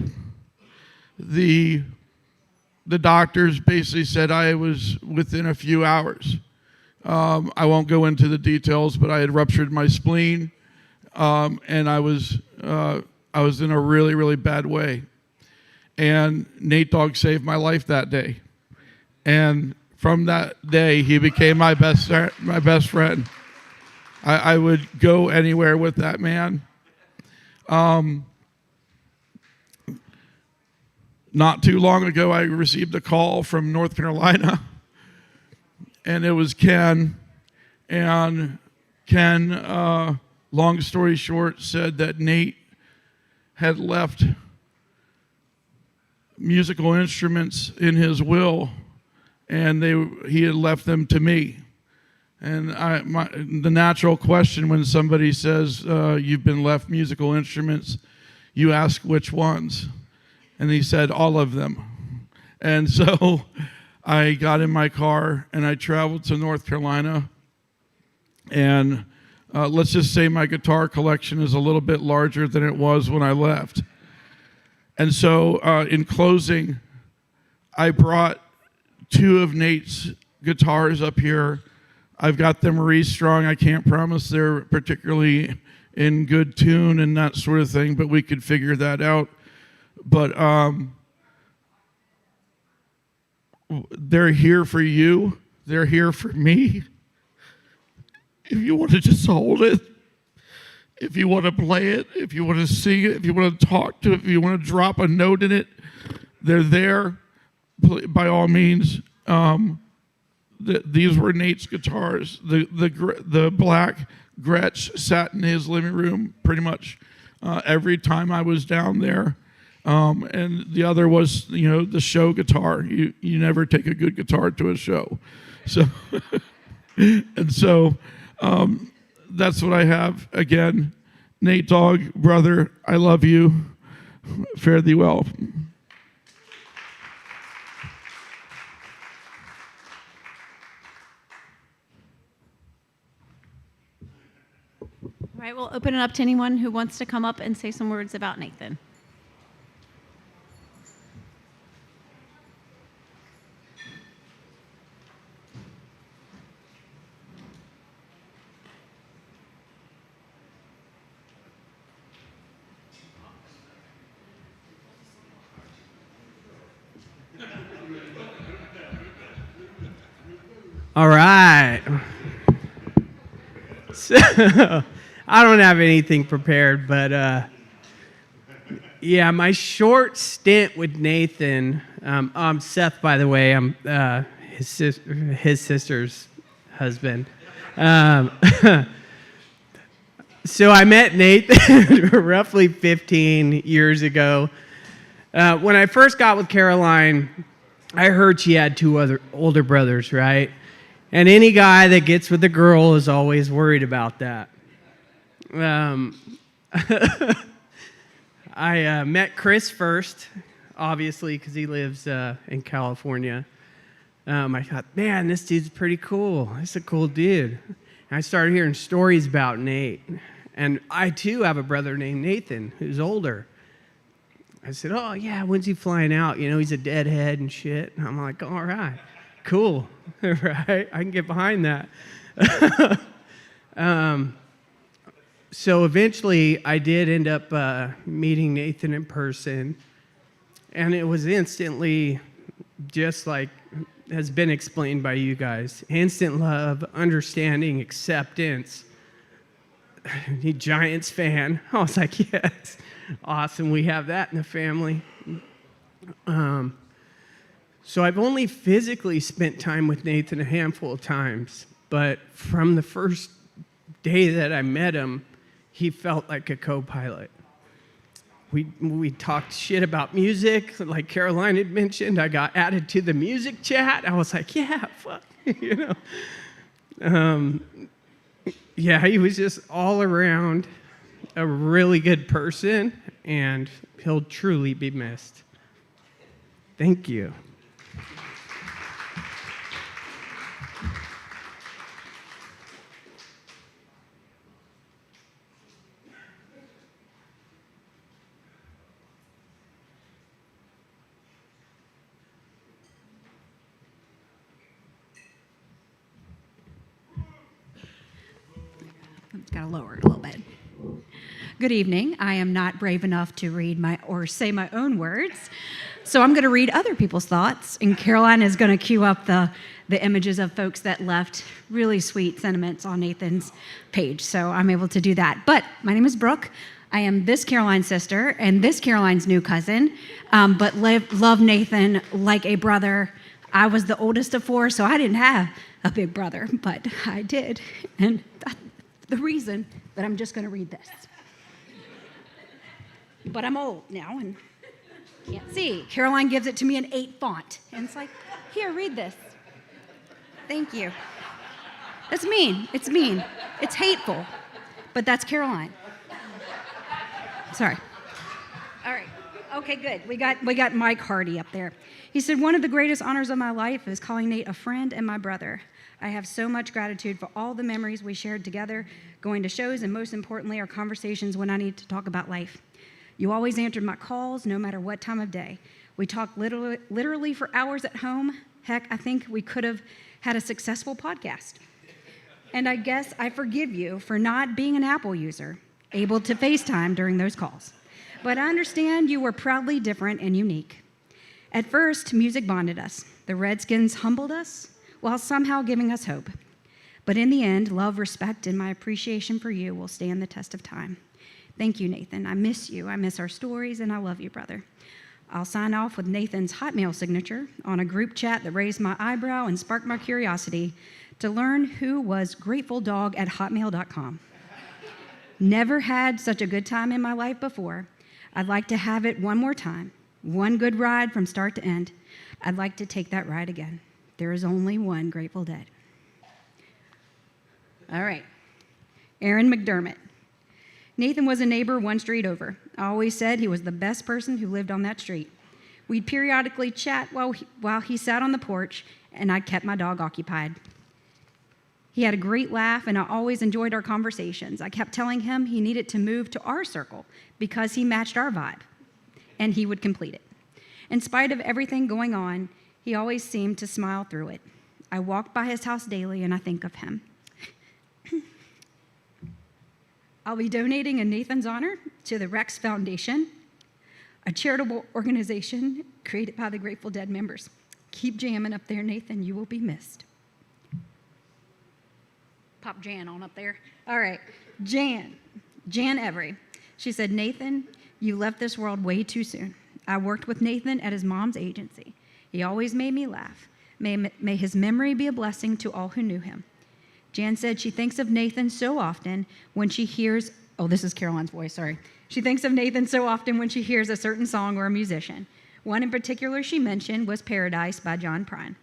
S7: The doctors basically said I was within a few hours. I won't go into the details, but I had ruptured my spleen, and I was in a really, really bad way. And Nate Dogg saved my life that day. And from that day, he became my best friend. I would go anywhere with that man. Not too long ago, I received a call from North Carolina, and it was Ken. And Ken, long story short, said that Nate had left musical instruments in his will, and he had left them to me. And the natural question when somebody says you've been left musical instruments, you ask which ones. And he said all of them. And so I got in my car and I traveled to North Carolina. And let's just say my guitar collection is a little bit larger than it was when I left. And so in closing, I brought 2 of Nate's guitars up here. I've got them restrung. I can't promise they're particularly in good tune and that sort of thing, but we could figure that out. But they're here for you. They're here for me. If you want to just hold it, if you want to play it, if you want to sing it, if you want to talk to it, if you want to drop a note in it, they're there. By all means. These were Nate's guitars. The black Gretsch sat in his living room pretty much every time I was down there. And the other was, the show guitar. You never take a good guitar to a show. So, and so that's what I have. Again, Nate Dogg, brother, I love you. Fare thee well.
S1: All right, we'll open it up to anyone who wants to come up and say some words about Nathan.
S8: All right. So, I don't have anything prepared, but yeah, my short stint with Nathan. I'm Seth, by the way. I'm his sister's husband. So I met Nathan roughly 15 years ago. When I first got with Caroline, I heard she had two other older brothers, right? And any guy that gets with a girl is always worried about that. I met Chris first, obviously, because he lives in California. I thought, man, this dude's pretty cool. He's a cool dude. And I started hearing stories about Nate. And I, too, have a brother named Nathan, who's older. I said, oh, yeah, when's he flying out? He's a deadhead and shit. And I'm like, all right, cool, right? I can get behind that. So eventually, I did end up meeting Nathan in person. And it was instantly, just like has been explained by you guys, instant love, understanding, acceptance. He Giants fan. I was like, yes, awesome. We have that in the family. So I've only physically spent time with Nathan a handful of times, but from the first day that I met him, he felt like a co-pilot. We talked shit about music, like Caroline had mentioned. I got added to the music chat. I was like, yeah, fuck, Yeah, he was just all around a really good person, and he'll truly be missed. Thank you.
S9: Got to lower it a little bit. Good evening. I am not brave enough to read or say my own words, so I'm going to read other people's thoughts, and Caroline is going to cue up the images of folks that left really sweet sentiments on Nathan's page, so I'm able to do that. But my name is Brooke. I am this Caroline's sister and this Caroline's new cousin, but love Nathan like a brother. I was the oldest of four, so I didn't have a big brother, but I did, and the reason that I'm just going to read this. But I'm old now and can't see. Caroline gives it to me in 8 font. And it's like, here, read this. Thank you. That's mean. It's mean. It's hateful. But that's Caroline. Sorry. All right. Okay, good. We got Mike Hardy up there. He said, one of the greatest honors of my life is calling Nate a friend and my brother. I have so much gratitude for all the memories we shared together, going to shows, and most importantly, our conversations when I need to talk about life. You always answered my calls, no matter what time of day. We talked literally for hours at home. Heck, I think we could have had a successful podcast. And I guess I forgive you for not being an Apple user, able to FaceTime during those calls. But I understand you were proudly different and unique. At first, music bonded us. The Redskins humbled us, while somehow giving us hope. But in the end, love, respect, and my appreciation for you will stand the test of time. Thank you, Nathan. I miss you. I miss our stories, and I love you, brother. I'll sign off with Nathan's Hotmail signature on a group chat that raised my eyebrow and sparked my curiosity to learn who was gratefuldog@hotmail.com. Never had such a good time in my life before. I'd like to have it one more time. One good ride from start to end. I'd like to take that ride again. There is only one Grateful Dead. All right. Aaron McDermott. Nathan was a neighbor one street over. I always said he was the best person who lived on that street. We'd periodically chat while he sat on the porch, and I kept my dog occupied. He had a great laugh, and I always enjoyed our conversations. I kept telling him he needed to move to our circle because he matched our vibe, and he would complete it. In spite of everything going on, he always seemed to smile through it. I walk by his house daily, and I think of him. I'll be donating in Nathan's honor to the Rex Foundation, a charitable organization created by the Grateful Dead members. Keep jamming up there, Nathan. You will be missed. Pop Jan on up there. All right. Jan Every. She said, Nathan, you left this world way too soon. I worked with Nathan at his mom's agency. He always made me laugh. May his memory be a blessing to all who knew him. Jan said she thinks of Nathan so often when she hears, oh, this is Caroline's voice, sorry. She thinks of Nathan so often when she hears a certain song or a musician. One in particular she mentioned was Paradise by John Prine.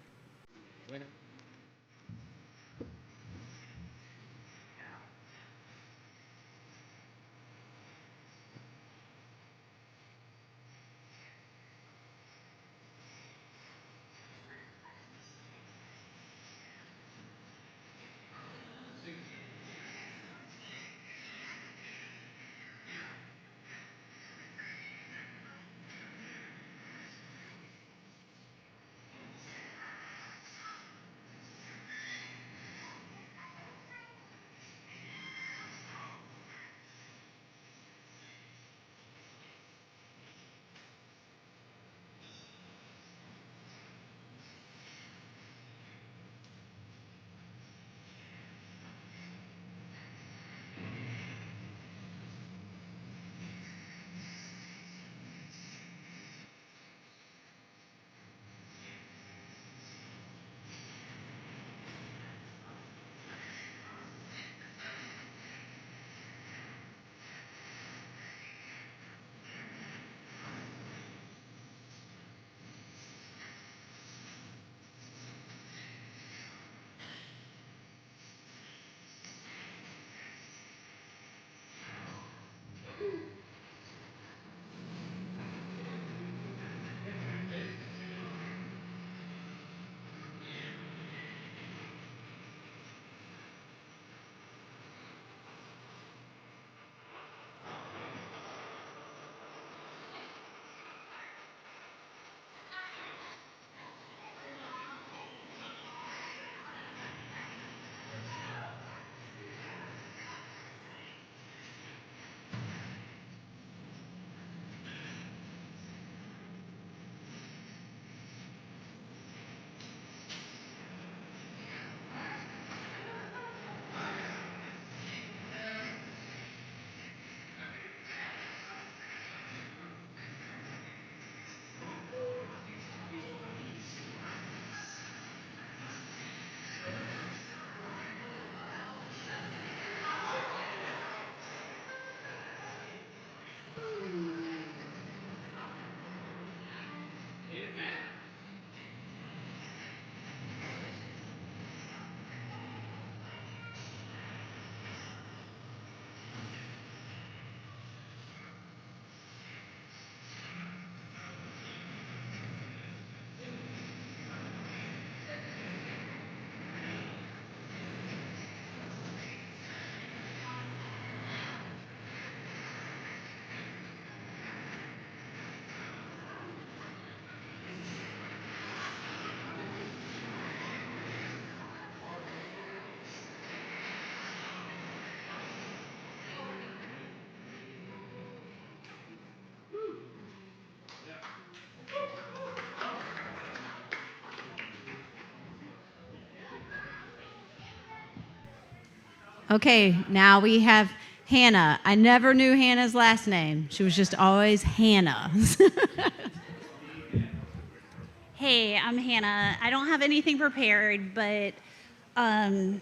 S1: Okay, now we have Hannah. I never knew Hannah's last name. She was just always Hannah.
S10: Hey, I'm Hannah. I don't have anything prepared, but I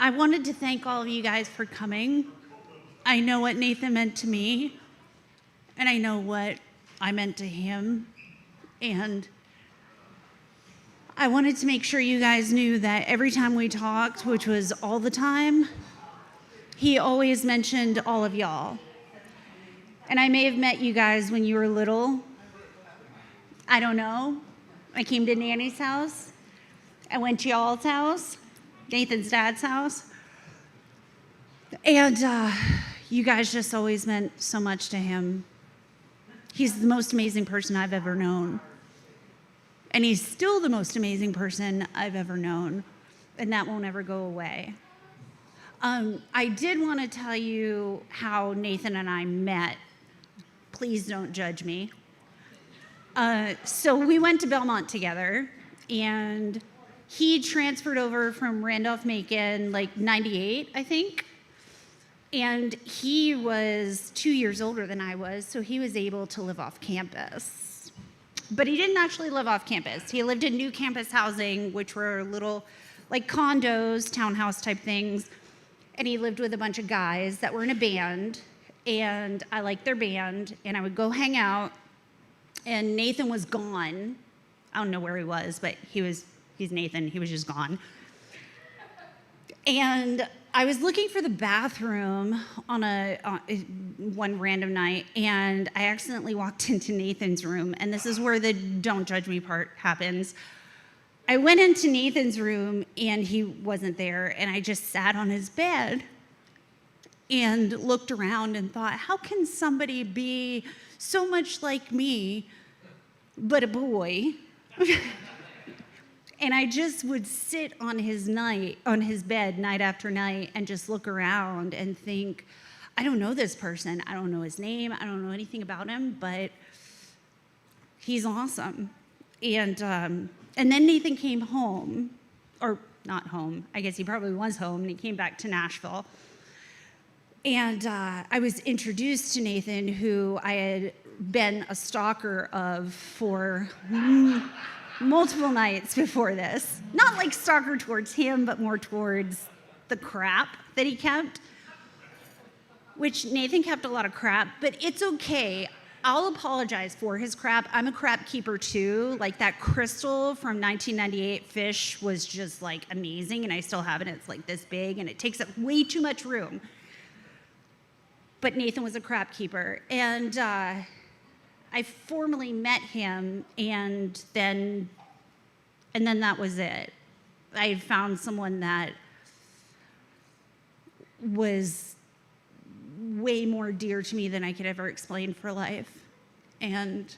S10: wanted to thank all of you guys for coming. I know what Nathan meant to me. and I know what I meant to him. And I wanted to make sure you guys knew that every time we talked, which was all the time, he always mentioned all of y'all. And I may have met you guys when you were little. I don't know. I came to Nanny's house. I went to y'all's house, Nathan's dad's house. And you guys just always meant so much to him. He's the most amazing person I've ever known. And he's still the most amazing person I've ever known. And that won't ever go away. I did want to tell you how Nathan and I met. Please don't judge me. So we went to Belmont together, and he transferred over from Randolph-Macon, like 98, I think. And he was 2 years older than I was, so he was able to live off campus. But he didn't actually live off campus. He lived in new campus housing, which were little, like condos, townhouse type things. And he lived with a bunch of guys that were in a band, and I liked their band, and I would go hang out, and Nathan was gone. I don't know where he was, but he's Nathan. He was just gone. And I was looking for the bathroom on one random night, and I accidentally walked into Nathan's room, and this is where the don't judge me part happens. I went into Nathan's room, and he wasn't there, and I just sat on his bed and looked around and thought, how can somebody be so much like me, but a boy? And I just would sit on his bed night after night and just look around and think, I don't know this person. I don't know his name. I don't know anything about him, but he's awesome. And then Nathan came home, or not home. I guess he probably was home, and he came back to Nashville. And I was introduced to Nathan, who I had been a stalker of for multiple nights before this. Not like stalker towards him, but more towards the crap that he kept, which Nathan kept a lot of crap, but it's okay. I'll apologize for his crap. I'm a crap keeper too. Like that crystal from 1998 Fish was just like amazing, and I still have it. It's like this big, and it takes up way too much room. But Nathan was a crap keeper, and I formally met him, and then that was it. I had found someone that was way more dear to me than I could ever explain for life. And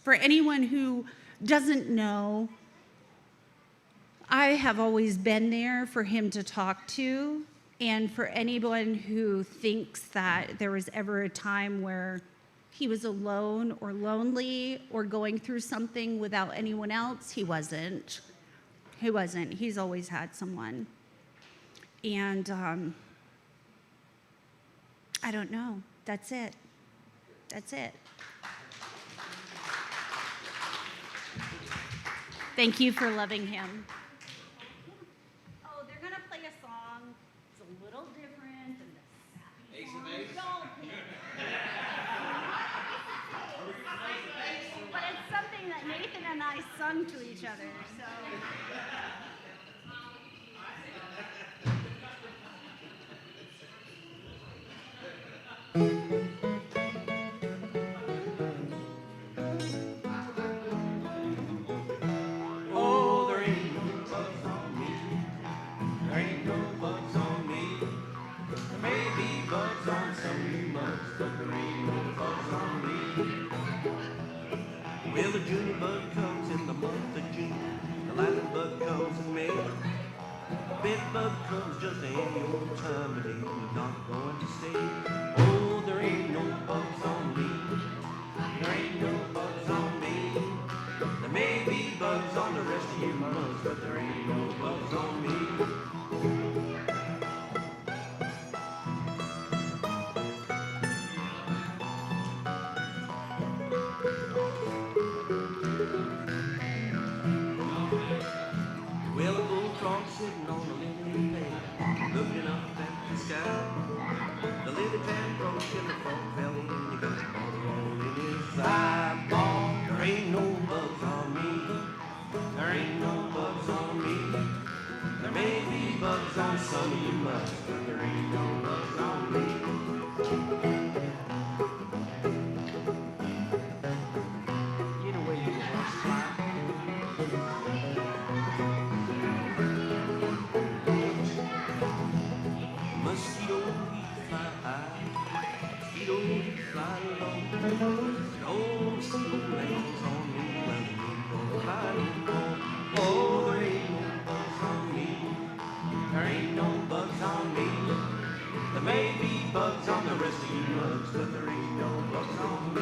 S10: for anyone who doesn't know, I have always been there for him to talk to. And for anyone who thinks that there was ever a time where he was alone or lonely or going through something without anyone else, he wasn't. He wasn't. He's always had someone. And I don't know. That's it. That's it. Thank you for loving him. Oh, they're going to play a song. It's a little different than the sappy song. But it's something that Nathan and I sung to each other, so.
S4: Oh, there ain't no bugs on me. There ain't no bugs on me. There may be bugs on some of you mugs, but there ain't no bugs on me. Well, the junior bug comes in the month of June. The lightning bug comes in May. The bed bug comes just any old time of day. He's not going to stay. Oh, there ain't no bugs on me. There ain't no bugs on me. There may be bugs on the rest of you mugs, but there ain't no bugs on me. Well, a bullfrog sitting on a lily pad, looking up at the sky. The lily pad bugs on some of you must, but there ain't no bugs on me. Get away, you little fly. Mosquito, he fly high. Mosquito, he fly low. No mosquito lands on me when the wind don't fly no more. Oh, there ain't no bugs on me. There ain't no bugs on me. There may be bugs on the rest of you mugs, but there ain't no bugs on me.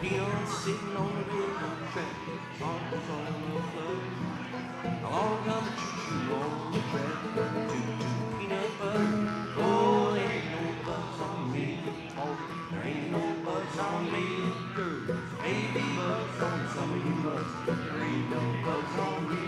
S4: Peon sitting on the railroad track, arms on the flood. Along come the choo-choo on the track, choo-choo peanut butter. Oh, there ain't no bugs on me. Oh, there ain't no bugs on me. There may be bugs on some of you mugs, but there ain't no bugs on me.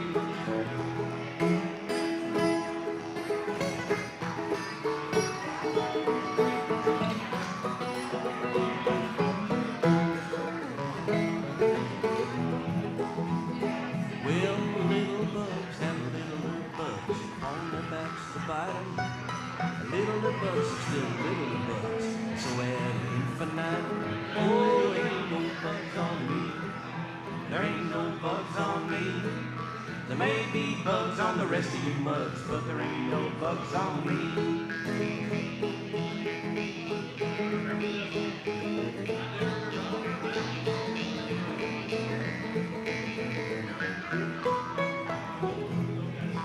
S4: Well, little bugs have little bugs on their backs to bite 'em. Little bugs are still little bugs, so ad infinitum. Oh, ain't no bugs on me. There ain't no bugs on me. There may be bugs on the rest of you mugs, but there ain't no bugs on me.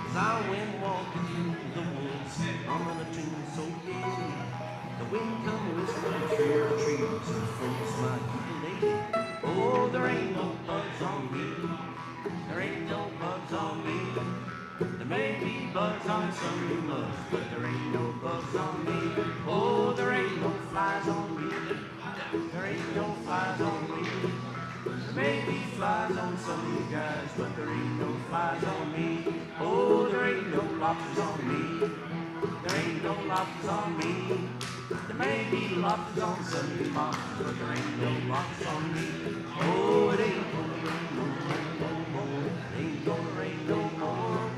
S4: As I went walking through the woods, humming a tune so easy. The wind come whistling through the trees and floats my ukulele. Oh, there ain't no bugs on me. There ain't no bugs on me. There may be bugs on some of you mugs, but there ain't no bugs on me. Oh, there ain't no flies on me. There ain't no flies on me. There may be flies on some of you guys, but there ain't no flies on me. Oh, there ain't no lobsters on me. There ain't no lobsters on me. There may be lobsters on some of you monsters, but there ain't no lobsters on me. Oh, it ain't gonna rain no more. It ain't gonna rain no more.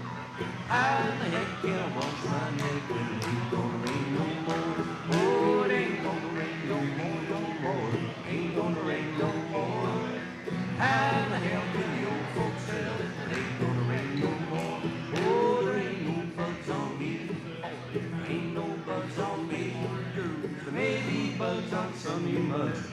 S4: How in the heck can I wash my neck when it ain't gonna rain no more? Oh, it ain't gonna rain no more, no more. Ain't gonna rain no more. How in the hell can the old folks tell it ain't gonna rain no more? Oh, there ain't no bugs on me. There ain't no bugs on me. There may be bugs on some of you mugs.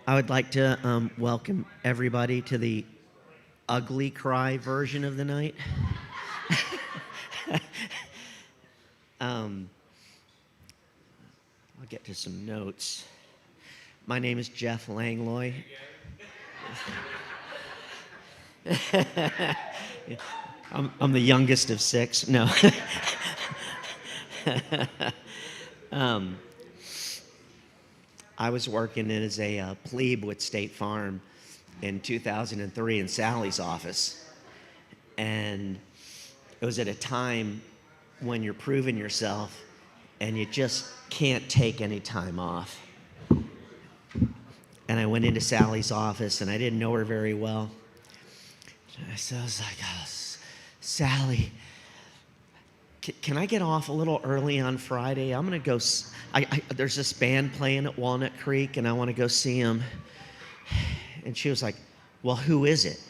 S11: I would like to welcome everybody to the ugly cry version of the night. I'll get to some notes. My name is Jeff Langlois. I'm the youngest of six. No. I was working as a plebe with State Farm in 2003 in Sally's office. And it was at a time when you're proving yourself and you just can't take any time off. And I went into Sally's office and I didn't know her very well. So I was like, oh, Sally, can I get off a little early on Friday? I'm going to go. There's this band playing at Walnut Creek, and I want to go see them. And she was like, well, who is it?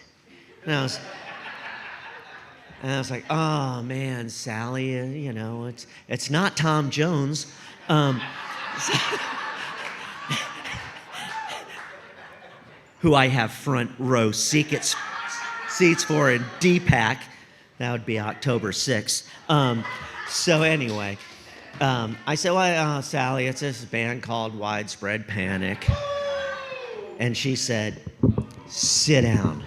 S11: And I was like, oh, man, Sally, you know, it's not Tom Jones. Who I have front row seats for in DPAC. That would be October 6th. So anyway, I said, well, Sally, it's this band called Widespread Panic. And she said, sit down.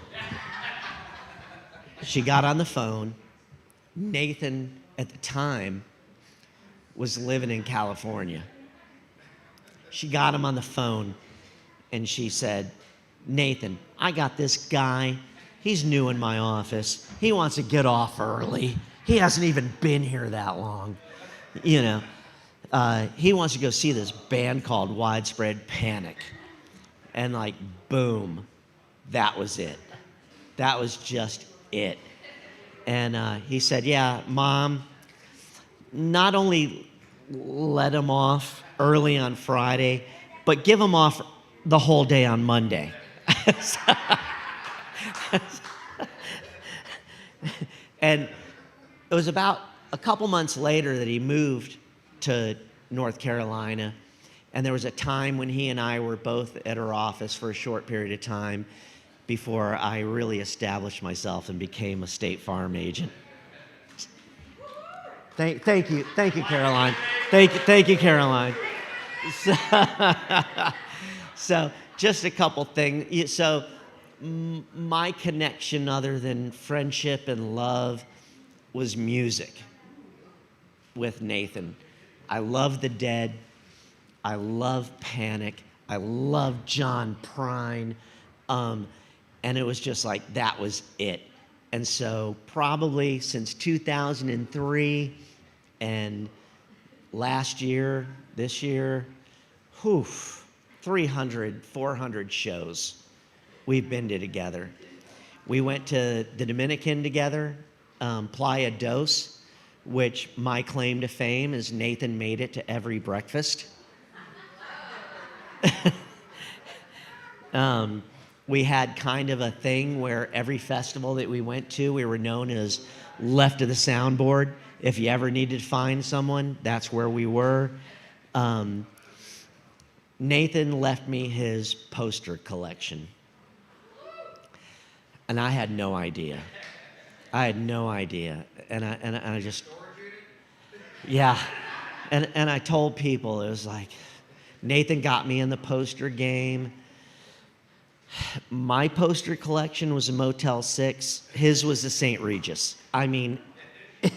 S11: She got on the phone. Nathan, at the time, was living in California. She got him on the phone and she said, Nathan, I got this guy. He's new in my office. He wants to get off early. He hasn't even been here that long. You know, he wants to go see this band called Widespread Panic. And like, boom, that was it. That was just it. And he said, yeah, Mom, not only let him off early on Friday, but give him off the whole day on Monday. And it was about a couple months later that he moved to North Carolina. And there was a time when he and I were both at our office for a short period of time before I really established myself and became a State Farm agent. Thank you, Caroline. Thank you, Caroline. So just a couple things. So my connection, other than friendship and love, was music with Nathan. I love the Dead. I love Panic. I love John Prine. And it was just like, that was it. And so probably since 2003 and last year, this year, 300, 400 shows we've been to together. We went to the Dominican together, Playa Dos, which my claim to fame is Nathan made it to every breakfast. We had kind of a thing where every festival that we went to, we were known as left of the soundboard. If you ever needed to find someone, that's where we were. Nathan left me his poster collection. And I had no idea. And I just, yeah. And I told people, it was like, Nathan got me in the poster game. My poster collection was a Motel 6. His was the St. Regis. I mean,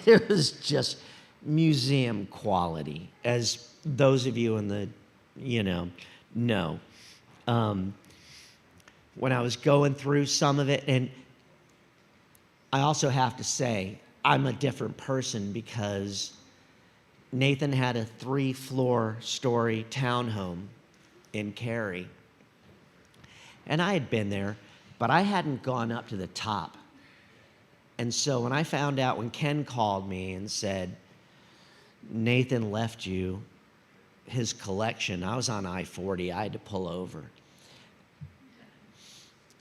S11: it was just museum quality, as those of you in the, know. When I was going through some of it, and I also have to say, I'm a different person because Nathan had a 3-floor story townhome in Cary. And I had been there, but I hadn't gone up to the top. And so when I found out, when Ken called me and said, Nathan left you his collection, I was on I-40, I had to pull over.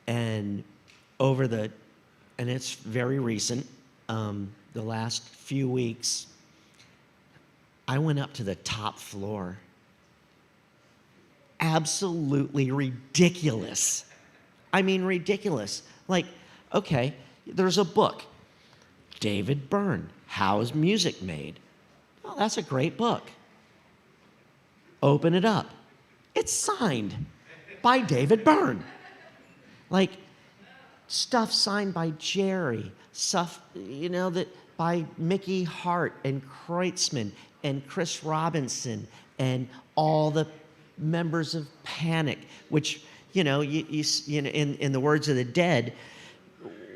S11: And and it's very recent, the last few weeks, I went up to the top floor. Absolutely ridiculous. I mean, ridiculous. Like, okay, there's a book, David Byrne, How is Music Made? Oh, that's a great book. Open it up. It's signed by David Byrne. Like, stuff signed by Jerry, stuff, that by Mickey Hart and Kreutzmann and Chris Robinson and all the members of Panic, which, in the words of the Dead,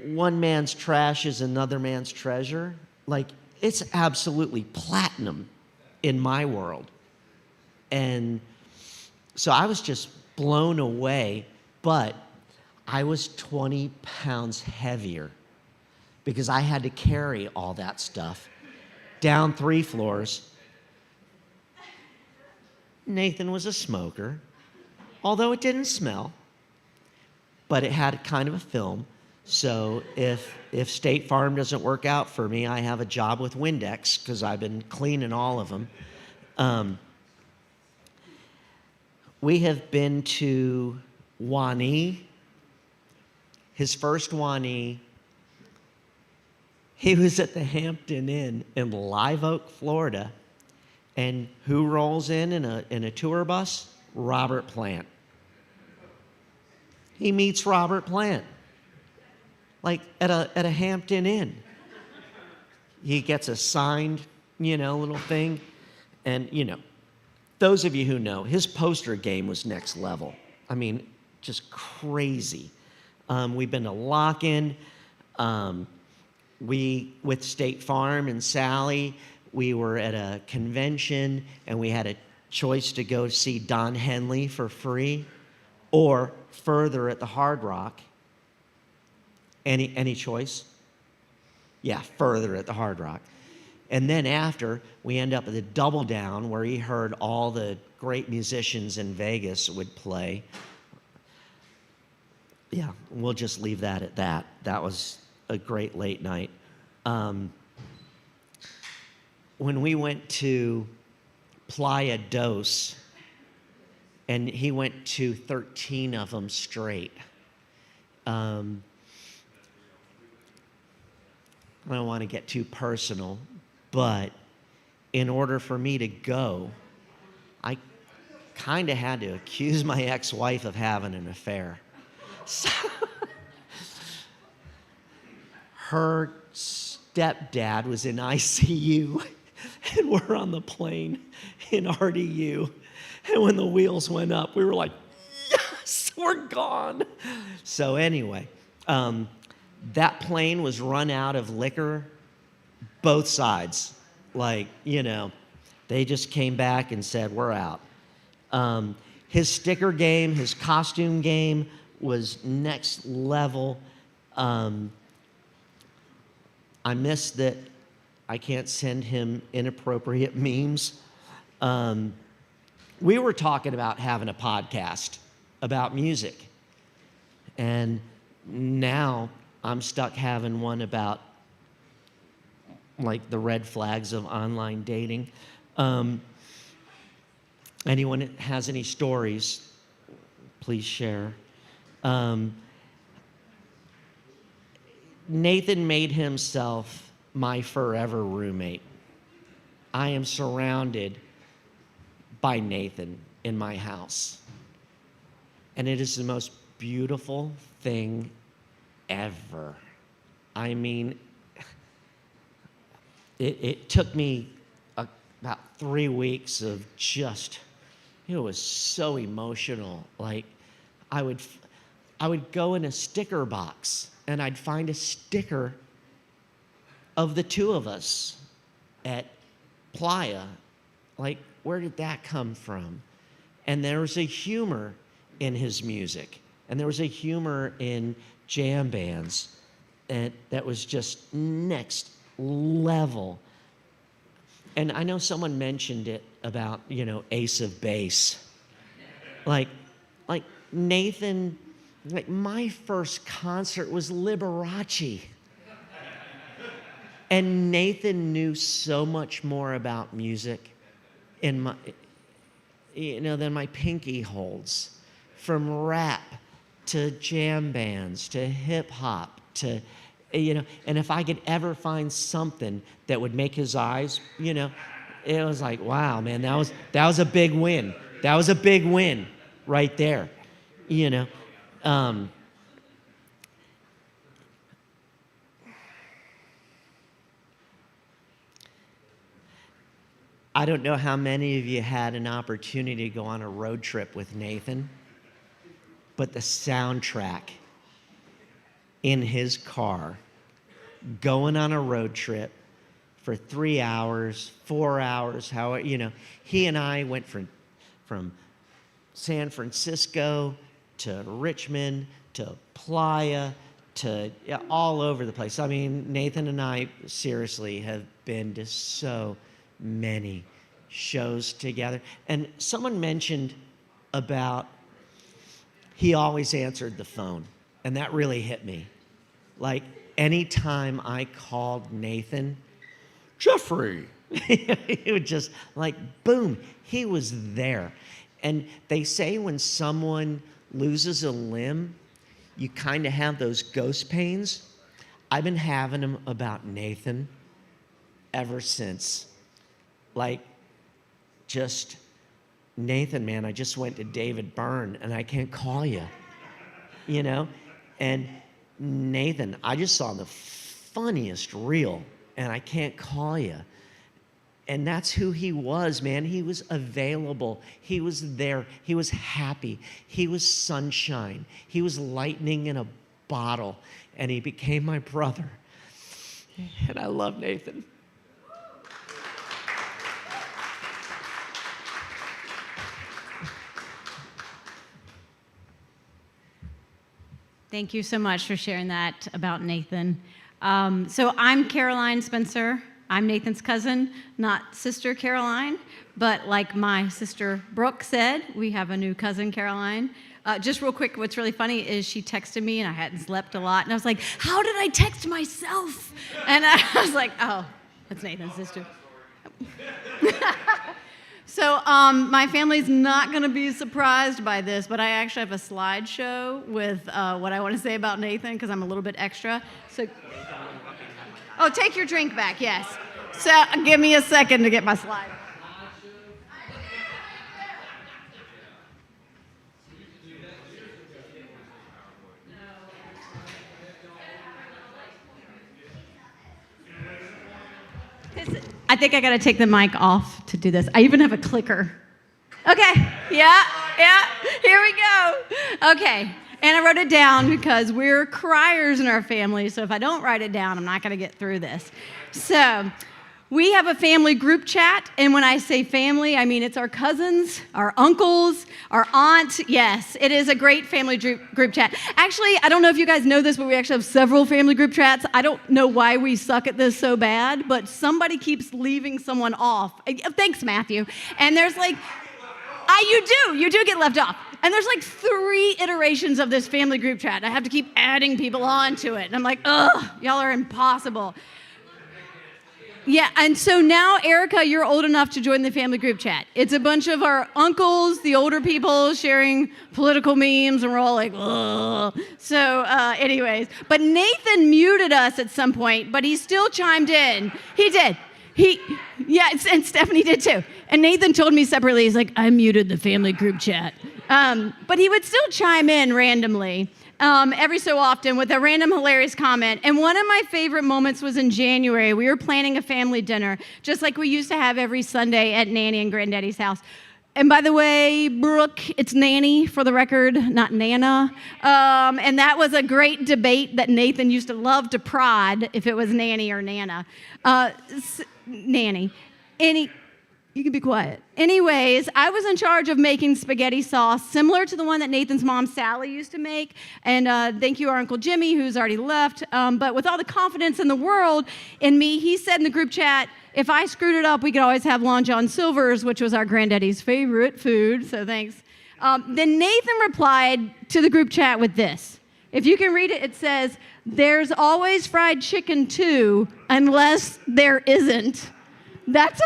S11: one man's trash is another man's treasure. Like, it's absolutely platinum in my world. And so I was just blown away, but I was 20 pounds heavier because I had to carry all that stuff down 3 floors. Nathan was a smoker, although it didn't smell, but it had kind of a film. So if State Farm doesn't work out for me, I have a job with Windex because I've been cleaning all of them. We have been to Wani, his first Wani. He was at the Hampton Inn in Live Oak, Florida. And who rolls in a tour bus? Robert Plant. he meets Robert Plant, like at a Hampton Inn. He gets a signed, little thing. And, those of you who know, his poster game was next level. I mean, just crazy. We've been to Lock-In. With State Farm and Sally, we were at a convention and we had a choice to go see Don Henley for free or further at the Hard Rock. Any choice? Yeah, further at the Hard Rock. And then after, we end up at the Double Down where he heard all the great musicians in Vegas would play. Yeah, we'll just leave that at that. That was a great late night. When we went to Playa Dos, and he went to 13 of them straight. I don't want to get too personal, but in order for me to go, I kind of had to accuse my ex-wife of having an affair. So her stepdad was in ICU, and we're on the plane in RDU. And when the wheels went up, we were like, yes, we're gone. So anyway, that plane was run out of liquor, both sides. Like, they just came back and said, we're out. His sticker game, his costume game was next level. I miss that I can't send him inappropriate memes. We were talking about having a podcast about music. And now I'm stuck having one about like the red flags of online dating. Anyone that has any stories, please share. Nathan made himself my forever roommate. I am surrounded by Nathan in my house. And it is the most beautiful thing ever. I mean, it took me about 3 weeks of just, it was so emotional. Like, I would go in a sticker box and I'd find a sticker of the two of us at Playa. Like, where did that come from? And there was a humor in his music, and there was a humor in jam bands, and that was just next level. And I know someone mentioned it about, Ace of Base. Like Nathan, like my first concert was Liberace. And Nathan knew so much more about music than my pinky holds. From rap to jam bands to hip hop to, and if I could ever find something that would make his eyes, it was like, wow, man, that was a big win. That was a big win right there, I don't know how many of you had an opportunity to go on a road trip with Nathan, but the soundtrack in his car, going on a road trip for 3 hours, 4 hours, however, he and I went from San Francisco to Richmond to Playa to all over the place. I mean, Nathan and I seriously have been to so many shows together. And someone mentioned about he always answered the phone, and that really hit me. Like, anytime I called Nathan, Jeffrey, it would just like, boom, he was there. And they say when someone loses a limb, you kind of have those ghost pains. I've been having them about Nathan ever since. Like, just, Nathan, man, I just went to David Byrne and I can't call you. you know? And Nathan, I just saw the funniest reel, and I can't call you. And that's who he was, man. He was available. He was there. He was happy. He was sunshine. He was lightning in a bottle. And he became my brother. And I love Nathan.
S1: Thank you so much for sharing that about Nathan. So I'm Caroline Spencer. I'm Nathan's cousin, not Sister Caroline, but like my sister Brooke said, we have a new cousin, Caroline. Just real quick, what's really funny is she texted me and I hadn't slept a lot, and I was like, how did I text myself? And I was like, oh, that's Nathan's sister. So my family's not going to be surprised by this, but I actually have a slideshow with what I want to say about Nathan because I'm a little bit extra. So, oh, take your drink back, yes. So give me a second to get my slide. I think I got to take the mic off to do this. I even have a clicker. Okay, yeah, here we go. Okay, and I wrote it down because we're criers in our family, so if I don't write it down, I'm not going to get through this. So we have a family group chat, and when I say family, I mean it's our cousins, our uncles, our aunt. Yes, it is a great family group chat. Actually, I don't know if you guys know this, but we actually have several family group chats. I don't know why we suck at this so bad, but somebody keeps leaving someone off. Thanks, Matthew. And there's like, you do get left off. And there's like 3 iterations of this family group chat. I have to keep adding people onto it. And I'm like, ugh, y'all are impossible. Yeah, and so now, Erica, you're old enough to join the family group chat. It's a bunch of our uncles, the older people, sharing political memes, and we're all like, ugh. So anyways, but Nathan muted us at some point, but he still chimed in. He did. And Stephanie did too. And Nathan told me separately, he's like, I muted the family group chat. But he would still chime in randomly. Every so often with a random hilarious comment. And one of my favorite moments was in January. We were planning a family dinner, just like we used to have every Sunday at Nanny and Granddaddy's house. And by the way, Brooke, it's Nanny for the record, not Nana. And that was a great debate that Nathan used to love to prod if it was Nanny or Nana. Nanny. You can be quiet. Anyways, I was in charge of making spaghetti sauce similar to the one that Nathan's mom, Sally, used to make. And thank you, our Uncle Jimmy, who's already left. But with all the confidence in the world in me, he said in the group chat, if I screwed it up, we could always have Long John Silver's, which was our granddaddy's favorite food. So thanks. Then Nathan replied to the group chat with this. If you can read it, it says, there's always fried chicken too, unless there isn't. That's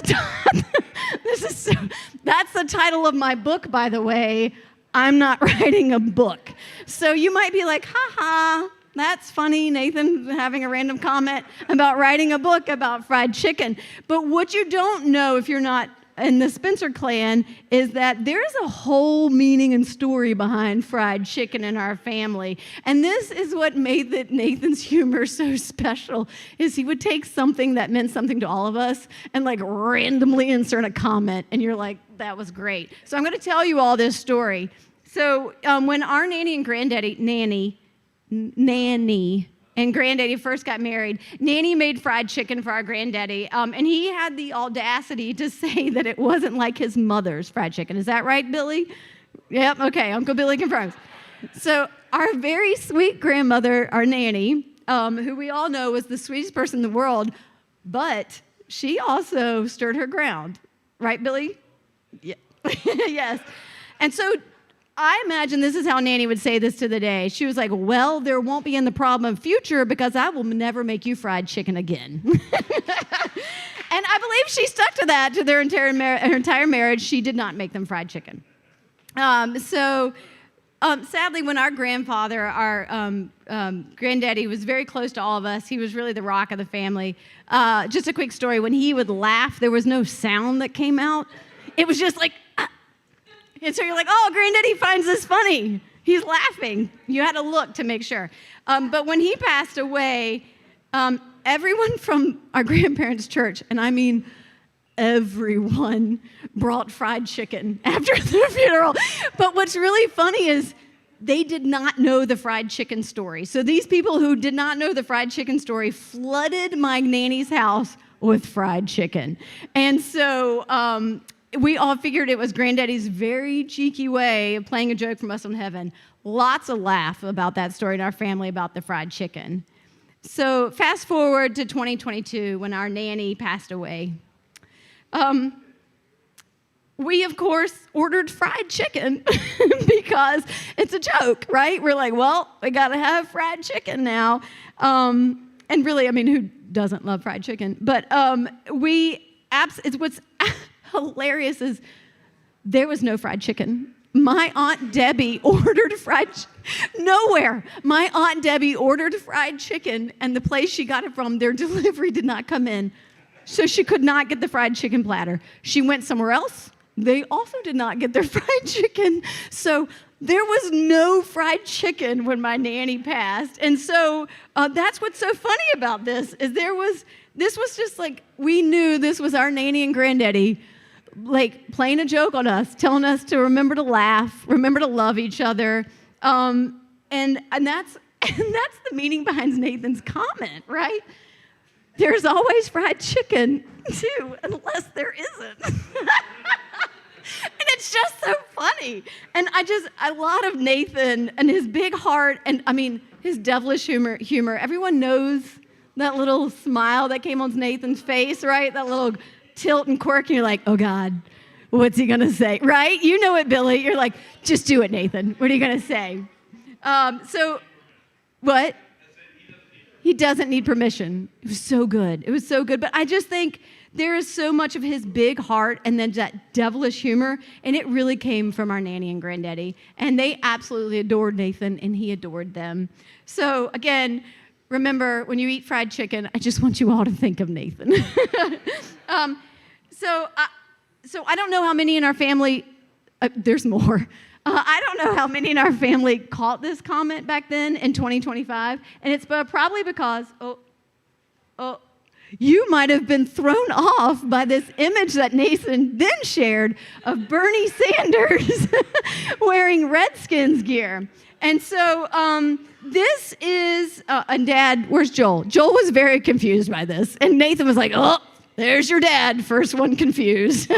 S1: the title of my book, by the way. I'm not writing a book. So you might be like, ha, that's funny, Nathan having a random comment about writing a book about fried chicken. But what you don't know if you're not in the Spencer clan is that there's a whole meaning and story behind fried chicken in our family. And this is what made Nathan's humor so special, is he would take something that meant something to all of us and like randomly insert a comment, and you're like, that was great. So I'm going to tell you all this story. So when our Nanny and Granddaddy, Nanny and Granddaddy first got married, Nanny made fried chicken for our Granddaddy, and he had the audacity to say that it wasn't like his mother's fried chicken. Is that right, Billy? Yep, okay, Uncle Billy confirms. So our very sweet grandmother, our Nanny, who we all know was the sweetest person in the world, but she also stirred her ground. Right, Billy? Yeah. Yes. And so I imagine this is how Nanny would say this to the day. She was like, well, there won't be in the problem future because I will never make you fried chicken again. And I believe she stuck to that to their entire marriage. She did not make them fried chicken. Sadly, when our grandfather, our granddaddy, was very close to all of us, he was really the rock of the family. Just a quick story. When he would laugh, there was no sound that came out. It was just like, and so you're like, oh, Granddaddy finds this funny. He's laughing. You had to look to make sure. But when he passed away, everyone from our grandparents' church, and I mean everyone, brought fried chicken after the funeral. But what's really funny is they did not know the fried chicken story. So these people who did not know the fried chicken story flooded my nanny's house with fried chicken. And so we all figured it was Granddaddy's very cheeky way of playing a joke from us on heaven. Lots of laugh about that story in our family about the fried chicken. So fast forward to 2022 when our nanny passed away. We, of course, ordered fried chicken because it's a joke, right? We're like, well, we got to have fried chicken now. And really, I mean, who doesn't love fried chicken? But what's hilarious is there was no fried chicken. My Aunt Debbie ordered nowhere. My Aunt Debbie ordered fried chicken, and the place she got it from, their delivery did not come in. So she could not get the fried chicken platter. She went somewhere else. They also did not get their fried chicken. So there was no fried chicken when my nanny passed. And so that's what's so funny about this, is this was just like, we knew this was our nanny and granddaddy, like playing a joke on us, telling us to remember to laugh, remember to love each other. And that's the meaning behind Nathan's comment, right? There's always fried chicken, too, unless there isn't. And it's just so funny. And I love Nathan and his big heart and, I mean, his devilish humor. Everyone knows that little smile that came on Nathan's face, right? That little tilt and quirk, and you're like, oh, God, what's he going to say, right? You know it, Billy. You're like, just do it, Nathan. What are you going to say? What? He doesn't need permission. It was so good. It was so good. But I just think there is so much of his big heart and then that devilish humor, and it really came from our nanny and granddaddy. And they absolutely adored Nathan, and he adored them. So again, remember, when you eat fried chicken, I just want you all to think of Nathan. So I don't know how many in our family, there's more. I don't know how many in our family caught this comment back then in 2025, and it's probably because, you might have been thrown off by this image that Nathan then shared of Bernie Sanders wearing Redskins gear. And so this is, and Dad, where's Joel? Joel was very confused by this, and Nathan was like, oh, there's your dad, first one confused.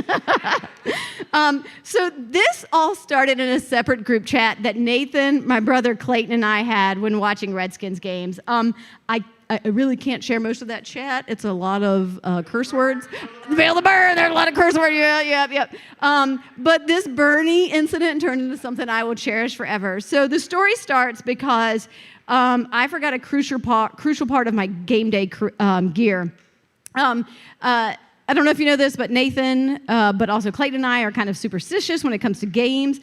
S1: So this all started in a separate group chat that Nathan, my brother Clayton, and I had when watching Redskins games. I really can't share most of that chat. It's a lot of curse words. Bail the burn, there's a lot of curse words. Yep. But this Bernie incident turned into something I will cherish forever. So the story starts because I forgot a crucial part of my game day gear. I don't know if you know this, but Nathan, but also Clayton and I are kind of superstitious when it comes to games.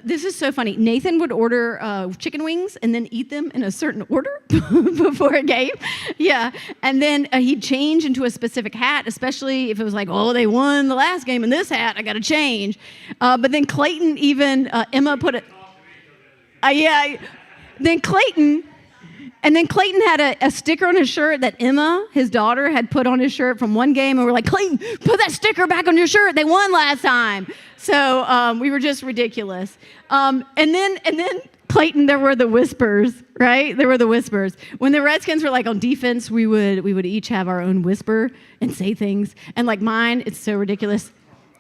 S1: This is so funny. Nathan would order chicken wings and then eat them in a certain order before a game. Yeah. And then he'd change into a specific hat, especially if it was like, oh, they won the last game in this hat, I got to change. But then Clayton Emma put it. Then Clayton had a sticker on his shirt that Emma, his daughter, had put on his shirt from one game, and we're like, Clayton, put that sticker back on your shirt. They won last time. So we were just ridiculous. And then Clayton, there were the whispers, right? There were the whispers. When the Redskins were like on defense, we would each have our own whisper and say things. And like mine, it's so ridiculous.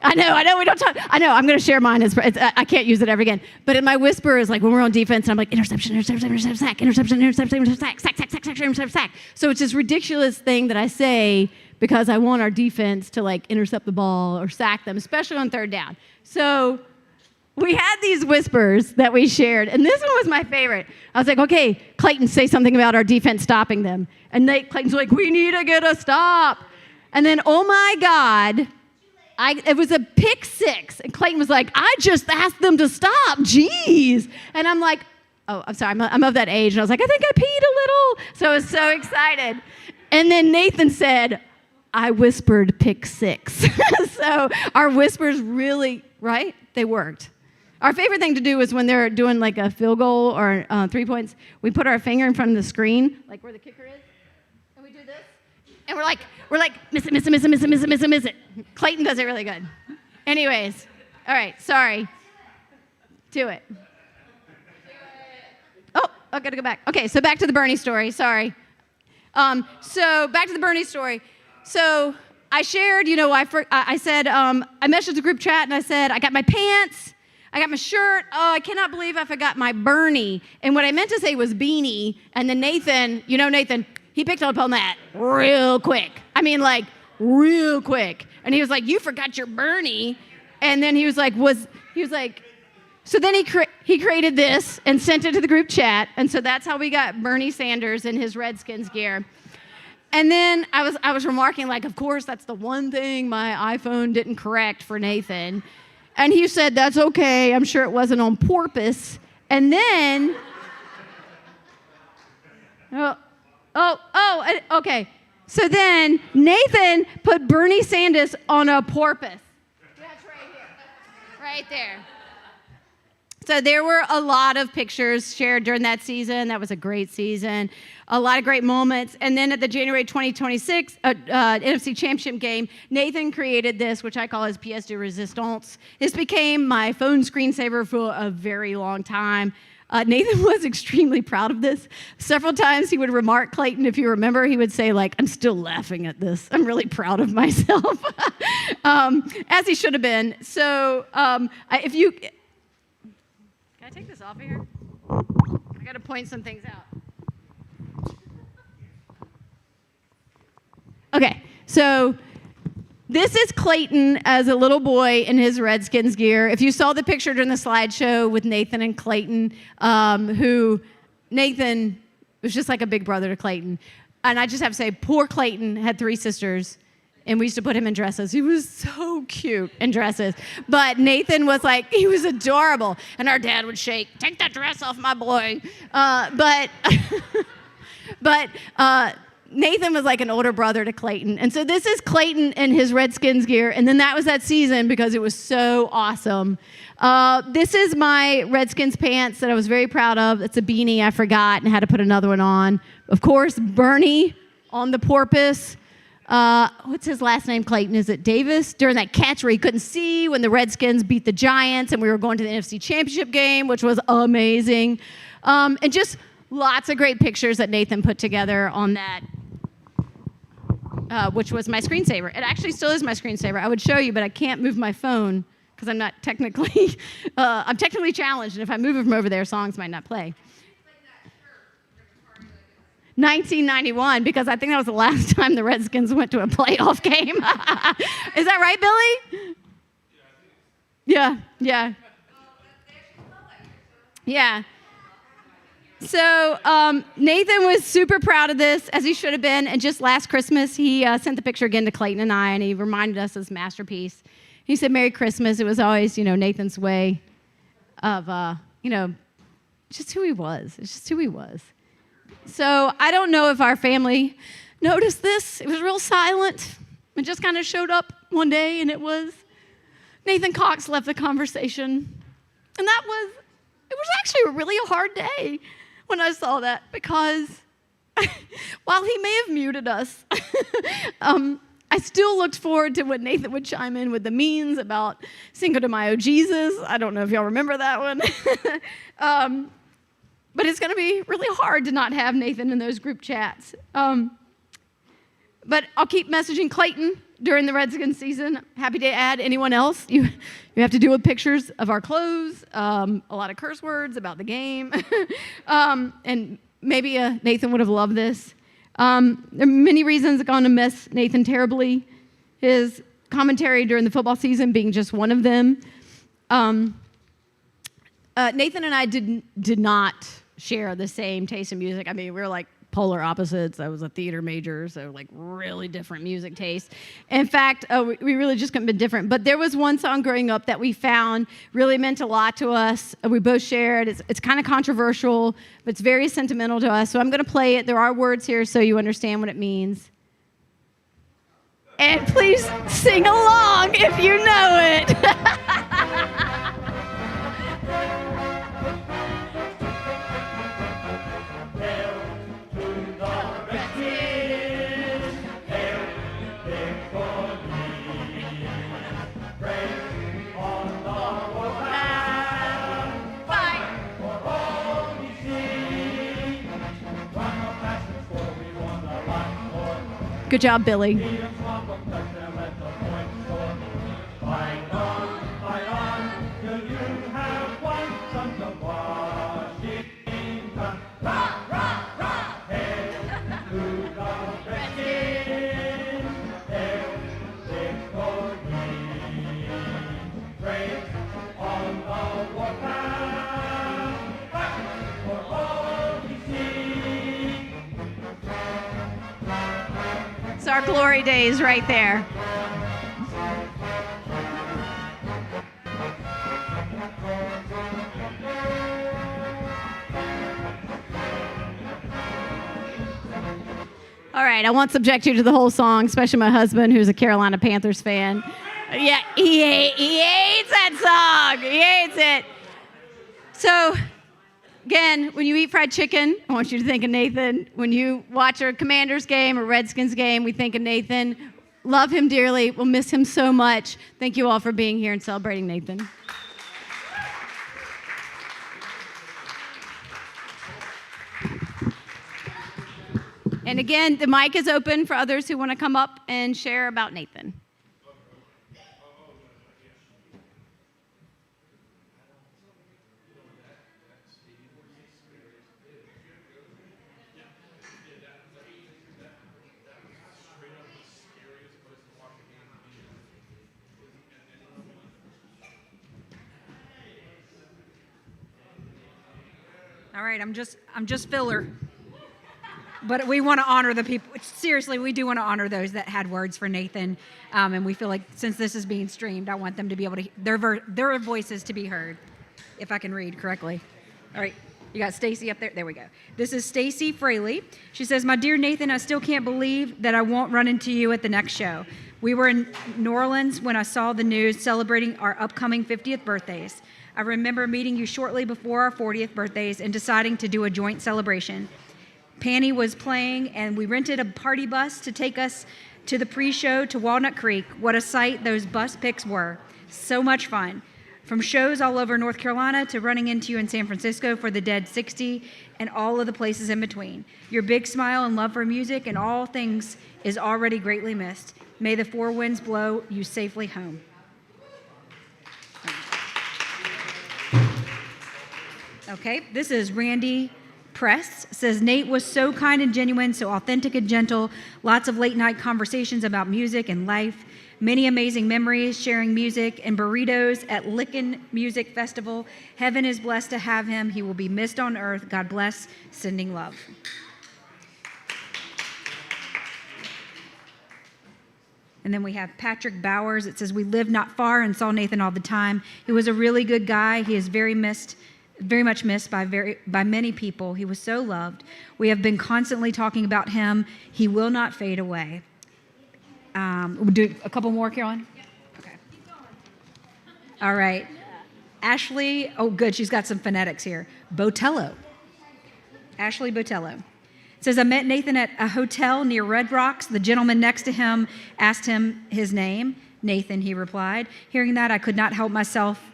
S1: I know, we don't talk. I know, I'm going to share mine. I can't use it ever again. But in my whisper is like when we're on defense, and I'm like, interception, sack, interception, sack. So it's this ridiculous thing that I say because I want our defense to like intercept the ball or sack them, especially on third down. So we had these whispers that we shared, and this one was my favorite. I was like, okay, Clayton, say something about our defense stopping them. And Clayton's like, we need to get a stop. And then, oh my God, it was a pick six. And Clayton was like, I just asked them to stop. Jeez. And I'm like, oh, I'm sorry. I'm of that age. And I was like, I think I peed a little. So I was so excited. And then Nathan said, I whispered pick six. So our whispers really, right? They worked. Our favorite thing to do is when they're doing like a field goal or 3 points, we put our finger in front of the screen, like where the kicker is, and we do this, and we're like, miss it, miss it, miss it, miss it, miss it, miss it, miss it. Clayton does it really good. Anyways, all right, sorry. Do it. Oh, I gotta go back. Okay, so back to the Bernie story, sorry. So back to the Bernie story. So I shared, I said, I messaged the group chat and I said, I got my pants, I got my shirt. Oh, I cannot believe I forgot my Bernie. And what I meant to say was beanie. And then Nathan, he picked up on that real quick. I mean, like, real quick. And he was like, you forgot your Bernie. And then he was like, so then he created this and sent it to the group chat. And so that's how we got Bernie Sanders in his Redskins gear. And then I was remarking, like, of course, that's the one thing my iPhone didn't correct for Nathan. And he said, that's okay. I'm sure it wasn't on purpose. And then, okay. So then Nathan put Bernie Sanders on a porpoise. That's right here. Right there. So there were a lot of pictures shared during that season. That was a great season. A lot of great moments. And then at the January 2026 NFC Championship game, Nathan created this, which I call his pièce de résistance. This became my phone screensaver for a very long time. Nathan was extremely proud of this. Several times he would remark, Clayton, if you remember, he would say, like, I'm still laughing at this. I'm really proud of myself. As he should have been. So Can I take this off of here? I got to point some things out. Okay, so this is Clayton as a little boy in his Redskins gear. If you saw the picture during the slideshow with Nathan and Clayton, who Nathan was just like a big brother to Clayton. And I just have to say, poor Clayton had 3 sisters, and we used to put him in dresses. He was so cute in dresses. But Nathan was like, he was adorable. And our dad would shake, take that dress off, my boy. But Nathan was like an older brother to Clayton. And so this is Clayton in his Redskins gear. And then that was that season because it was so awesome. This is my Redskins pants that I was very proud of. It's a beanie I forgot and had to put another one on. Of course, Bernie on the porpoise. What's his last name, Clayton? Is it Davis? During that catch where he couldn't see when the Redskins beat the Giants and we were going to the NFC Championship game, which was amazing. And just lots of great pictures that Nathan put together on that, which was my screensaver. It actually still is my screensaver. I would show you, but I can't move my phone because I'm not technically, I'm technically challenged, and if I move it from over there, songs might not play. 1991, because I think that was the last time the Redskins went to a playoff game. Is that right, Billy? Yeah. So Nathan was super proud of this, as he should have been. And just last Christmas, he sent the picture again to Clayton and I, and he reminded us of his masterpiece. He said, Merry Christmas. It was always, Nathan's way of, just who he was. It's just who he was. So I don't know if our family noticed this. It was real silent. It just kind of showed up one day, and it was Nathan Cox left the conversation. And it was actually really a hard day when I saw that, because while he may have muted us, I still looked forward to when Nathan would chime in with the memes about Cinco de Mayo Jesus. I don't know if y'all remember that one. But it's going to be really hard to not have Nathan in those group chats. But I'll keep messaging Clayton during the Redskins season. Happy to add anyone else. You have to deal with pictures of our clothes, a lot of curse words about the game. And maybe Nathan would have loved this. There are many reasons I'm going to miss Nathan terribly. His commentary during the football season being just one of them. Nathan and I did not share the same taste in music. I mean, we were like polar opposites. I was a theater major, so like really different music tastes. In fact, we really just couldn't be different. But there was one song growing up that we found really meant a lot to us. We both shared. It's kind of controversial, but it's very sentimental to us. So I'm going to play it. There are words here so you understand what it means. And please sing along if you know it. Good job, Billy.
S4: Fight on, till you have won sons of Washington. Rah, rah, rah! Hail to the Redskins! Hail victory! Praise on the warpath! Fight for all we see!
S1: It's our glory days right there. All right, I won't subject you to the whole song, especially my husband, who's a Carolina Panthers fan. Yeah, he hates that song. He hates it. So, again, when you eat fried chicken, I want you to think of Nathan. When you watch a Commanders game or Redskins game, we think of Nathan. Love him dearly. We'll miss him so much. Thank you all for being here and celebrating Nathan. And again, the mic is open for others who want to come up and share about Nathan.
S9: All right, I'm just filler. But we want to honor the people. Seriously, we do want to honor those that had words for Nathan. And we feel like since this is being streamed, I want them to be able to, their voices to be heard, if I can read correctly. All right, you got Stacy up there. There we go. This is Stacy Fraley. She says, "My dear Nathan, I still can't believe that I won't run into you at the next show. We were in New Orleans when I saw the news celebrating our upcoming 50th birthdays. I remember meeting you shortly before our 40th birthdays and deciding to do a joint celebration. Panny was playing, and we rented a party bus to take us to the pre-show to Walnut Creek. What a sight those bus pics were. So much fun. From shows all over North Carolina to running into you in San Francisco for the Dead 60 and all of the places in between. Your big smile and love for music and all things is already greatly missed. May the four winds blow you safely home." Okay, this is Randy Press. Says, "Nate was so kind and genuine, so authentic and gentle. Lots of late night conversations about music and life. Many amazing memories, sharing music and burritos at Lickin' Music Festival. Heaven is blessed to have him. He will be missed on earth. God bless. Sending love." And then we have Patrick Bowers. It says, "We lived not far and saw Nathan all the time. He was a really good guy. He is very much missed by many people. He was so loved. We have been constantly talking about him. He will not fade away." We'll do a couple more, Caroline? Okay. All right. Ashley, oh good, she's got some phonetics here. Botello. Ashley Botello. It says, "I met Nathan at a hotel near Red Rocks. The gentleman next to him asked him his name. Nathan, he replied. Hearing that, I could not help myself.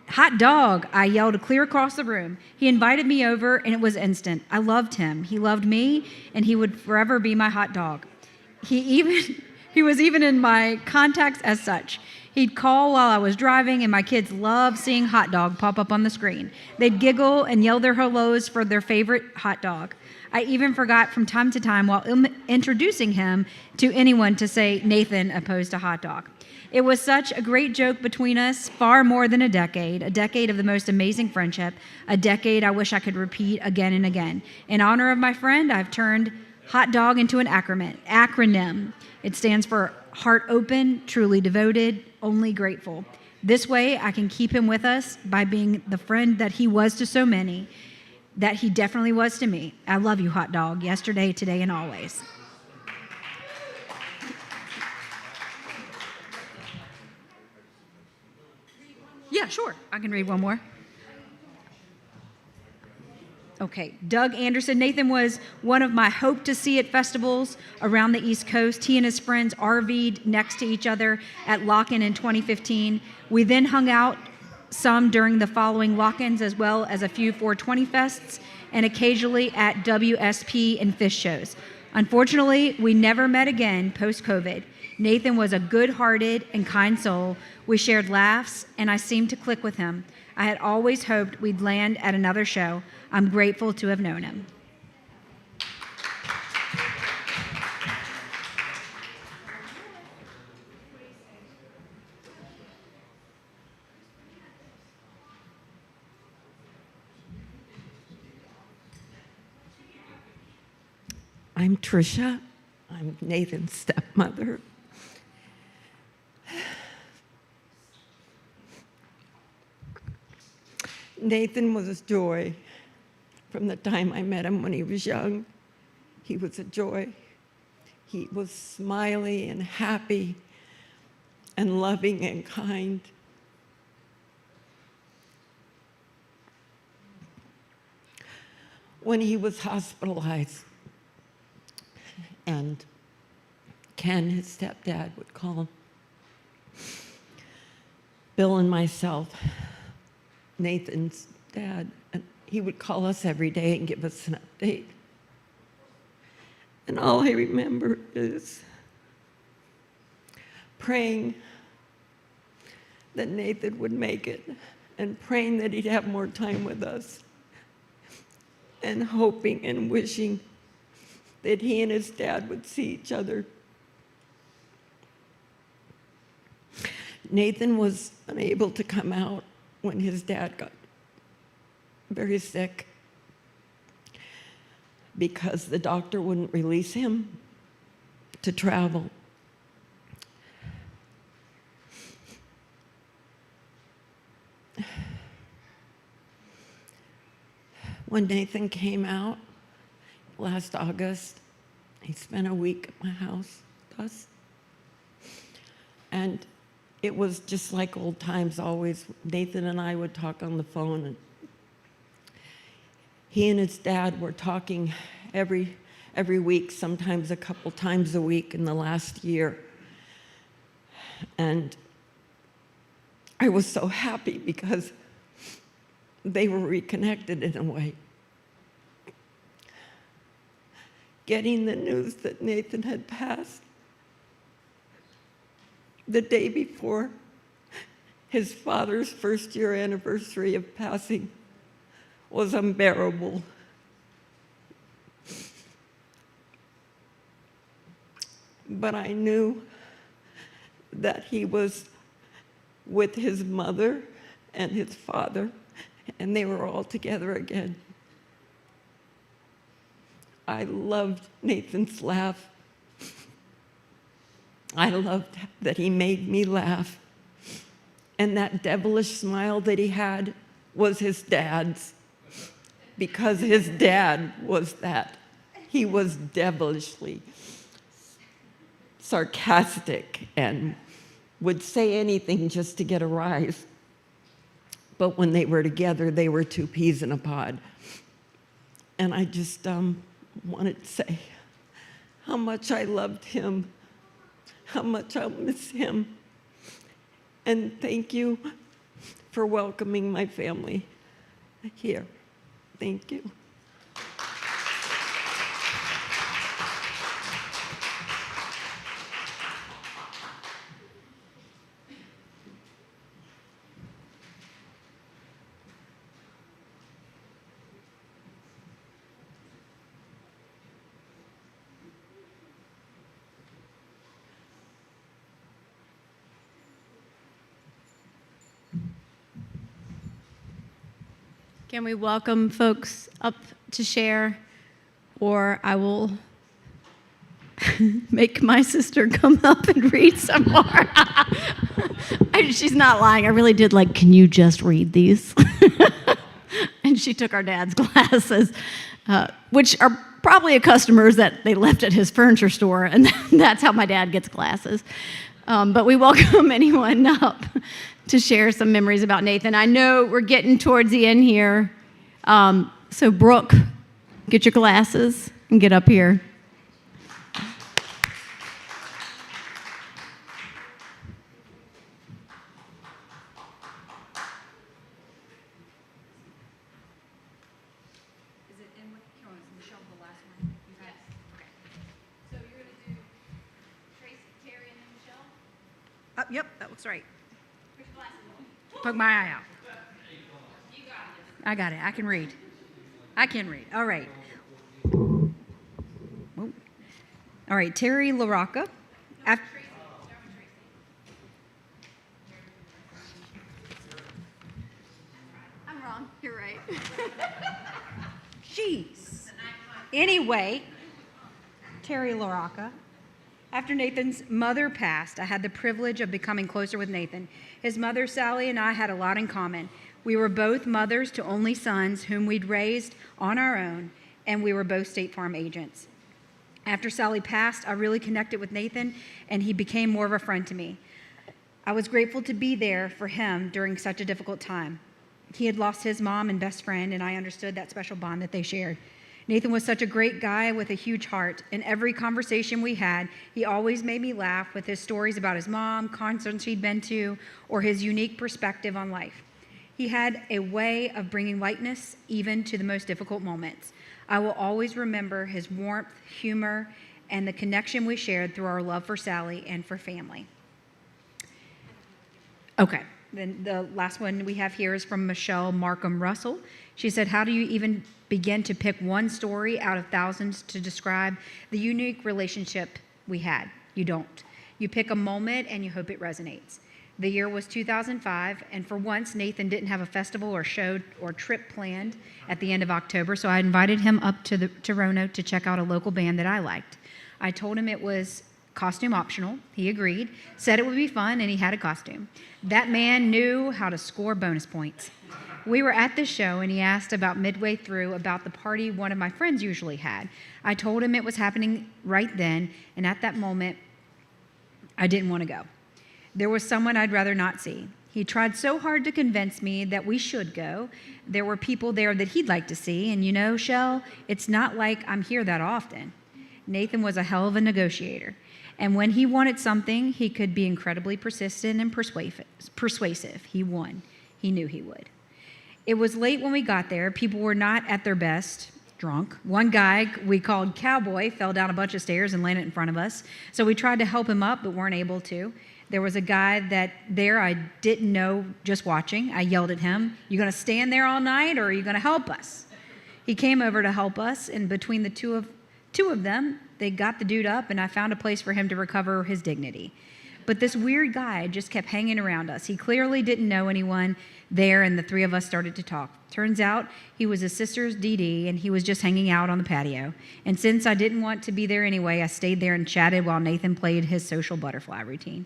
S9: Hot dog, I yelled clear across the room. He invited me over, and it was instant. I loved him. He loved me, and he would forever be my hot dog. He was even in my contacts as such. He'd call while I was driving, and my kids loved seeing hot dog pop up on the screen. They'd giggle and yell their hellos for their favorite hot dog. I even forgot from time to time while introducing him to anyone to say Nathan opposed to hot dog. It was such a great joke between us, far more than a decade of the most amazing friendship, a decade I wish I could repeat again and again. In honor of my friend, I've turned hot dog into an acronym. It stands for heart open, truly devoted, only grateful. This way, I can keep him with us by being the friend that he was to so many, that he definitely was to me. I love you, hot dog, yesterday, today, and always." Yeah, sure. I can read one more. Okay, Doug Anderson. "Nathan was one of my hope to see at festivals around the East Coast. He and his friends RV'd next to each other at Lock-In in 2015. We then hung out some during the following Lock-Ins, as well as a few 420 fests and occasionally at WSP and Fish shows. Unfortunately, we never met again post-COVID. Nathan was a good-hearted and kind soul. We shared laughs, and I seemed to click with him. I had always hoped we'd land at another show. I'm grateful to have known him.
S12: I'm Tricia. I'm Nathan's stepmother. Nathan was a joy from the time I met him when he was young. He was a joy. He was smiley and happy and loving and kind. When he was hospitalized, and Ken, his stepdad, would call Bill and myself, Nathan's dad, and he would call us every day and give us an update. And all I remember is praying that Nathan would make it and praying that he'd have more time with us and hoping and wishing that he and his dad would see each other. Nathan was unable to come out when his dad got very sick because the doctor wouldn't release him to travel. When Nathan came out last August, he spent a week at my house with us. And it was just like old times always. Nathan and I would talk on the phone, and he and his dad were talking every week, sometimes a couple times a week in the last year. And I was so happy because they were reconnected in a way. Getting the news that Nathan had passed the day before his father's first-year anniversary of passing was unbearable. But I knew that he was with his mother and his father, and they were all together again. I loved Nathan's laugh. I loved that he made me laugh. And that devilish smile that he had was his dad's, because his dad was that. He was devilishly sarcastic and would say anything just to get a rise. But when they were together, they were two peas in a pod. And I just wanted to say how much I loved him, how much I'll miss him. And thank you for welcoming my family here. Thank you.
S1: Can we welcome folks up to share, or I will make my sister come up and read some more. She's not lying. I really did like, can you just read these? And she took our dad's glasses, which are probably a customers that they left at his furniture store, and that's how my dad gets glasses. But we welcome anyone up to share some memories about Nathan. I know we're getting towards the end here. So Brooke, get your glasses and get up here.
S9: Yep, that looks right. Poke my eye out. I got it. I can read. All right. Whoa. All right, Terry LaRocca. I'm
S1: wrong. You're right.
S9: Jeez. Anyway, Terry LaRocca. After Nathan's mother passed, I had the privilege of becoming closer with Nathan. His mother, Sally, and I had a lot in common. We were both mothers to only sons whom we'd raised on our own, and we were both State Farm agents. After Sally passed, I really connected with Nathan, and he became more of a friend to me. I was grateful to be there for him during such a difficult time. He had lost his mom and best friend, and I understood that special bond that they shared. Nathan was such a great guy with a huge heart. In every conversation we had, he always made me laugh with his stories about his mom, concerts he'd been to, or his unique perspective on life. He had a way of bringing lightness even to the most difficult moments. I will always remember his warmth, humor, and the connection we shared through our love for Sally and for family. Okay, then the last one we have here is from Michelle Markham Russell. She said, how do you even begin to pick one story out of thousands to describe the unique relationship we had? You don't. You pick a moment and you hope it resonates. The year was 2005, and for once, Nathan didn't have a festival or show or trip planned at the end of October, so I invited him up to Roanoke to check out a local band that I liked. I told him it was costume optional. He agreed, said it would be fun, and he had a costume. That man knew how to score bonus points. We were at the show, and he asked about midway through about the party one of my friends usually had. I told him it was happening right then, and at that moment, I didn't want to go. There was someone I'd rather not see. He tried so hard to convince me that we should go. There were people there that he'd like to see, and you know, Shell, it's not like I'm here that often. Nathan was a hell of a negotiator, and when he wanted something, he could be incredibly persistent and persuasive. He won. He knew he would. It was late when we got there. People were not at their best, drunk. One guy we called Cowboy fell down a bunch of stairs and landed in front of us, so we tried to help him up but weren't able to. There was a guy I didn't know just watching. I yelled at him, "You gonna stand there all night or are you gonna help us?" He came over to help us, and between the two of them, they got the dude up, and I found a place for him to recover his dignity. But this weird guy just kept hanging around us. He clearly didn't know anyone there, and the three of us started to talk. Turns out he was his sister's DD, and he was just hanging out on the patio. And since I didn't want to be there anyway, I stayed there and chatted while Nathan played his social butterfly routine.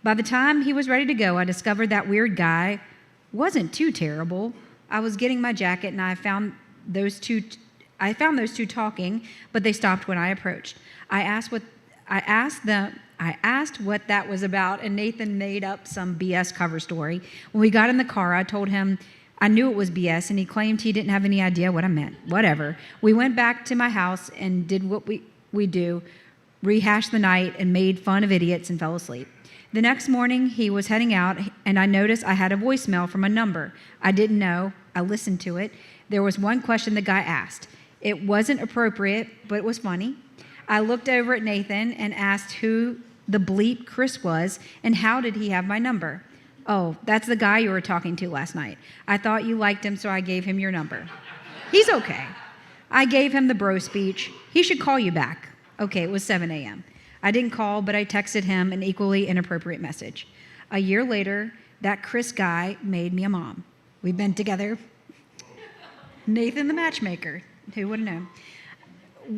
S9: By the time he was ready to go, I discovered that weird guy wasn't too terrible. I was getting my jacket, and I found those two talking, but they stopped when I approached. I asked what that was about, and Nathan made up some BS cover story. When we got in the car, I told him I knew it was BS, and he claimed he didn't have any idea what I meant. Whatever. We went back to my house and did what we do, rehashed the night, and made fun of idiots and fell asleep. The next morning, he was heading out, and I noticed I had a voicemail from a number I didn't know. I listened to it. There was one question the guy asked. It wasn't appropriate, but it was funny. I looked over at Nathan and asked who the bleep Chris was and how did he have my number. "Oh, that's the guy you were talking to last night. I thought you liked him, so I gave him your number." "He's okay." I gave him the bro speech. "He should call you back." Okay, it was 7 a.m. I didn't call, but I texted him an equally inappropriate message. A year later, that Chris guy made me a mom. We've been together. Nathan the matchmaker, who would have known?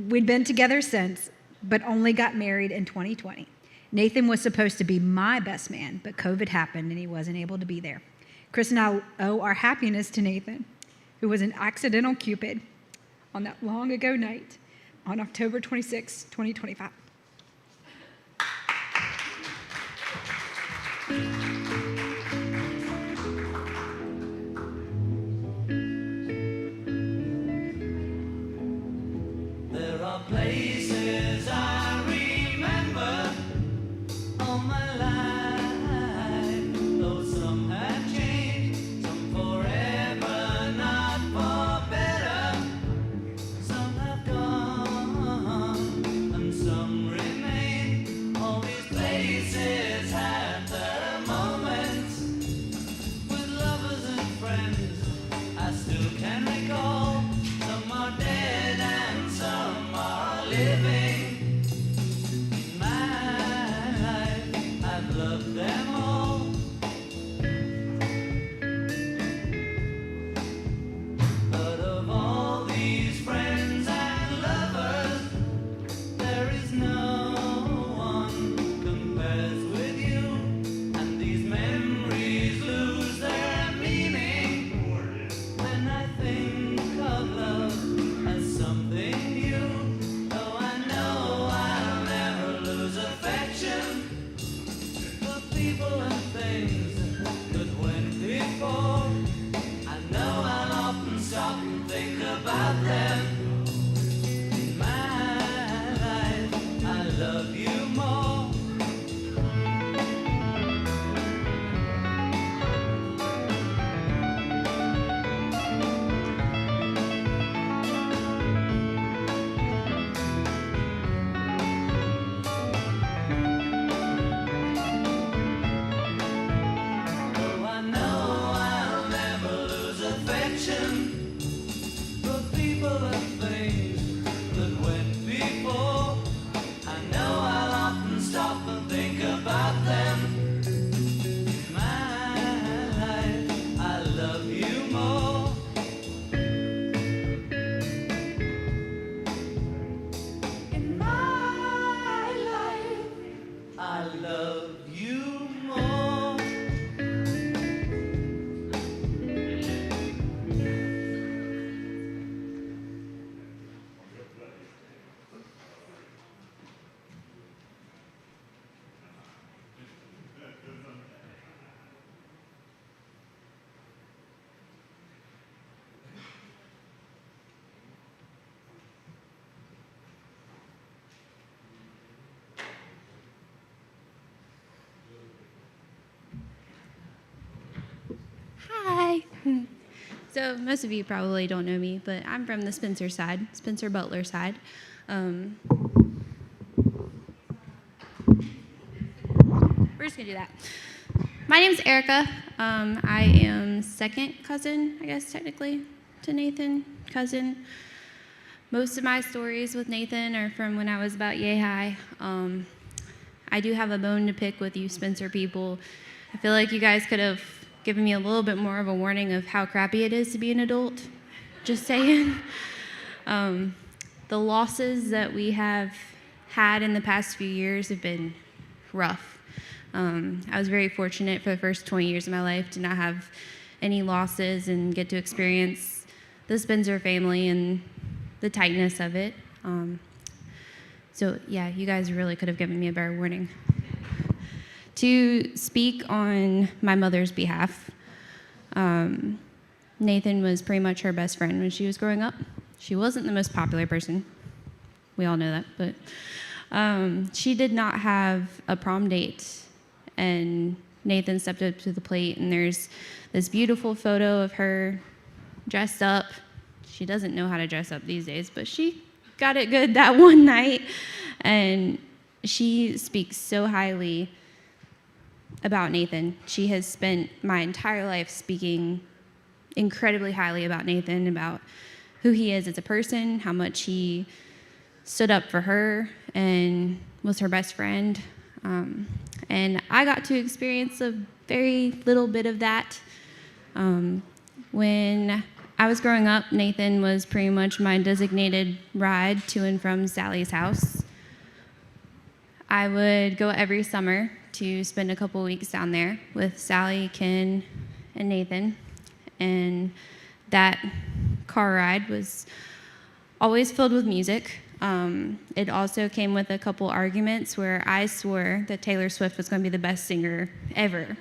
S9: We'd been together since, but only got married in 2020. Nathan was supposed to be my best man, but COVID happened and he wasn't able to be there. Chris and I owe our happiness to Nathan, who was an accidental Cupid on that long ago night on October 26, 2025.
S4: There are places I remember all my life, though some have changed, some forever, not for better. Some have gone and some remain. All these places have the love you more.
S13: Hi. So most of you probably don't know me, but I'm from the Spencer side, Spencer Butler side. We're just gonna do that. My name's Erica. I am second cousin, I guess technically, to Nathan, cousin. Most of my stories with Nathan are from when I was about yay high. I do have a bone to pick with you Spencer people. I feel like you guys could have given me a little bit more of a warning of how crappy it is to be an adult. Just saying. The losses that we have had in the past few years have been rough. I was very fortunate for the first 20 years of my life to not have any losses and get to experience the Spencer family and the tightness of it. So yeah, you guys really could have given me a better warning. To speak on my mother's behalf, Nathan was pretty much her best friend when she was growing up. She wasn't the most popular person. We all know that, but she did not have a prom date, and Nathan stepped up to the plate, and there's this beautiful photo of her dressed up. She doesn't know how to dress up these days, but she got it good that one night, and she speaks so highly about Nathan. She has spent my entire life speaking incredibly highly about Nathan, about who he is as a person, how much he stood up for her and was her best friend. And I got to experience a very little bit of that. When I was growing up, Nathan was pretty much my designated ride to and from Sally's house. I would go every summer to spend a couple weeks down there with Sally, Ken, and Nathan. And that car ride was always filled with music. It also came with a couple arguments where I swore that Taylor Swift was going to be the best singer ever.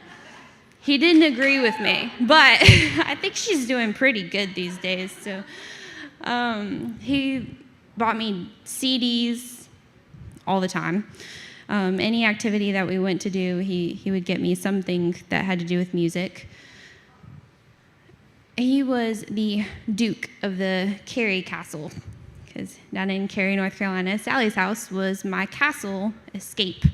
S13: He didn't agree with me, but I think she's doing pretty good these days. So he bought me CDs all the time. Any activity that we went to do, he would get me something that had to do with music. He was the Duke of the Cary Castle, because down in Cary, North Carolina, Sally's house was my castle escape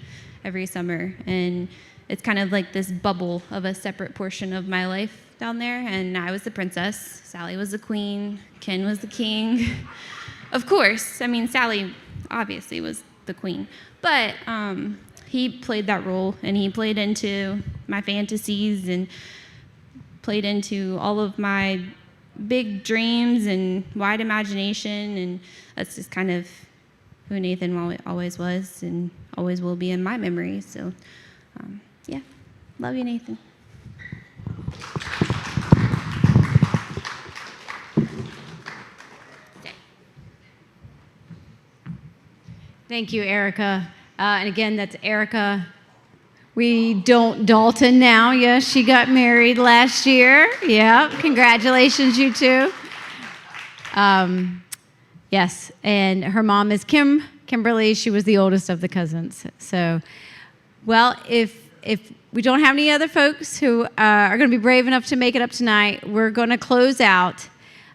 S13: every summer. And it's kind of like this bubble of a separate portion of my life down there. And I was the princess, Sally was the queen, Ken was the king. Of course, I mean, Sally obviously was the queen. But he played that role, and he played into my fantasies and played into all of my big dreams and wide imagination, and that's just kind of who Nathan always was and always will be in my memory. So, yeah, love you, Nathan.
S1: Thank you, Erica. And again, that's Erica. We don't Dalton now. Yes, she got married last year. Yeah, congratulations, you two. Yes, and her mom is Kimberly. She was the oldest of the cousins. So, well, if we don't have any other folks who are going to be brave enough to make it up tonight, we're going to close out.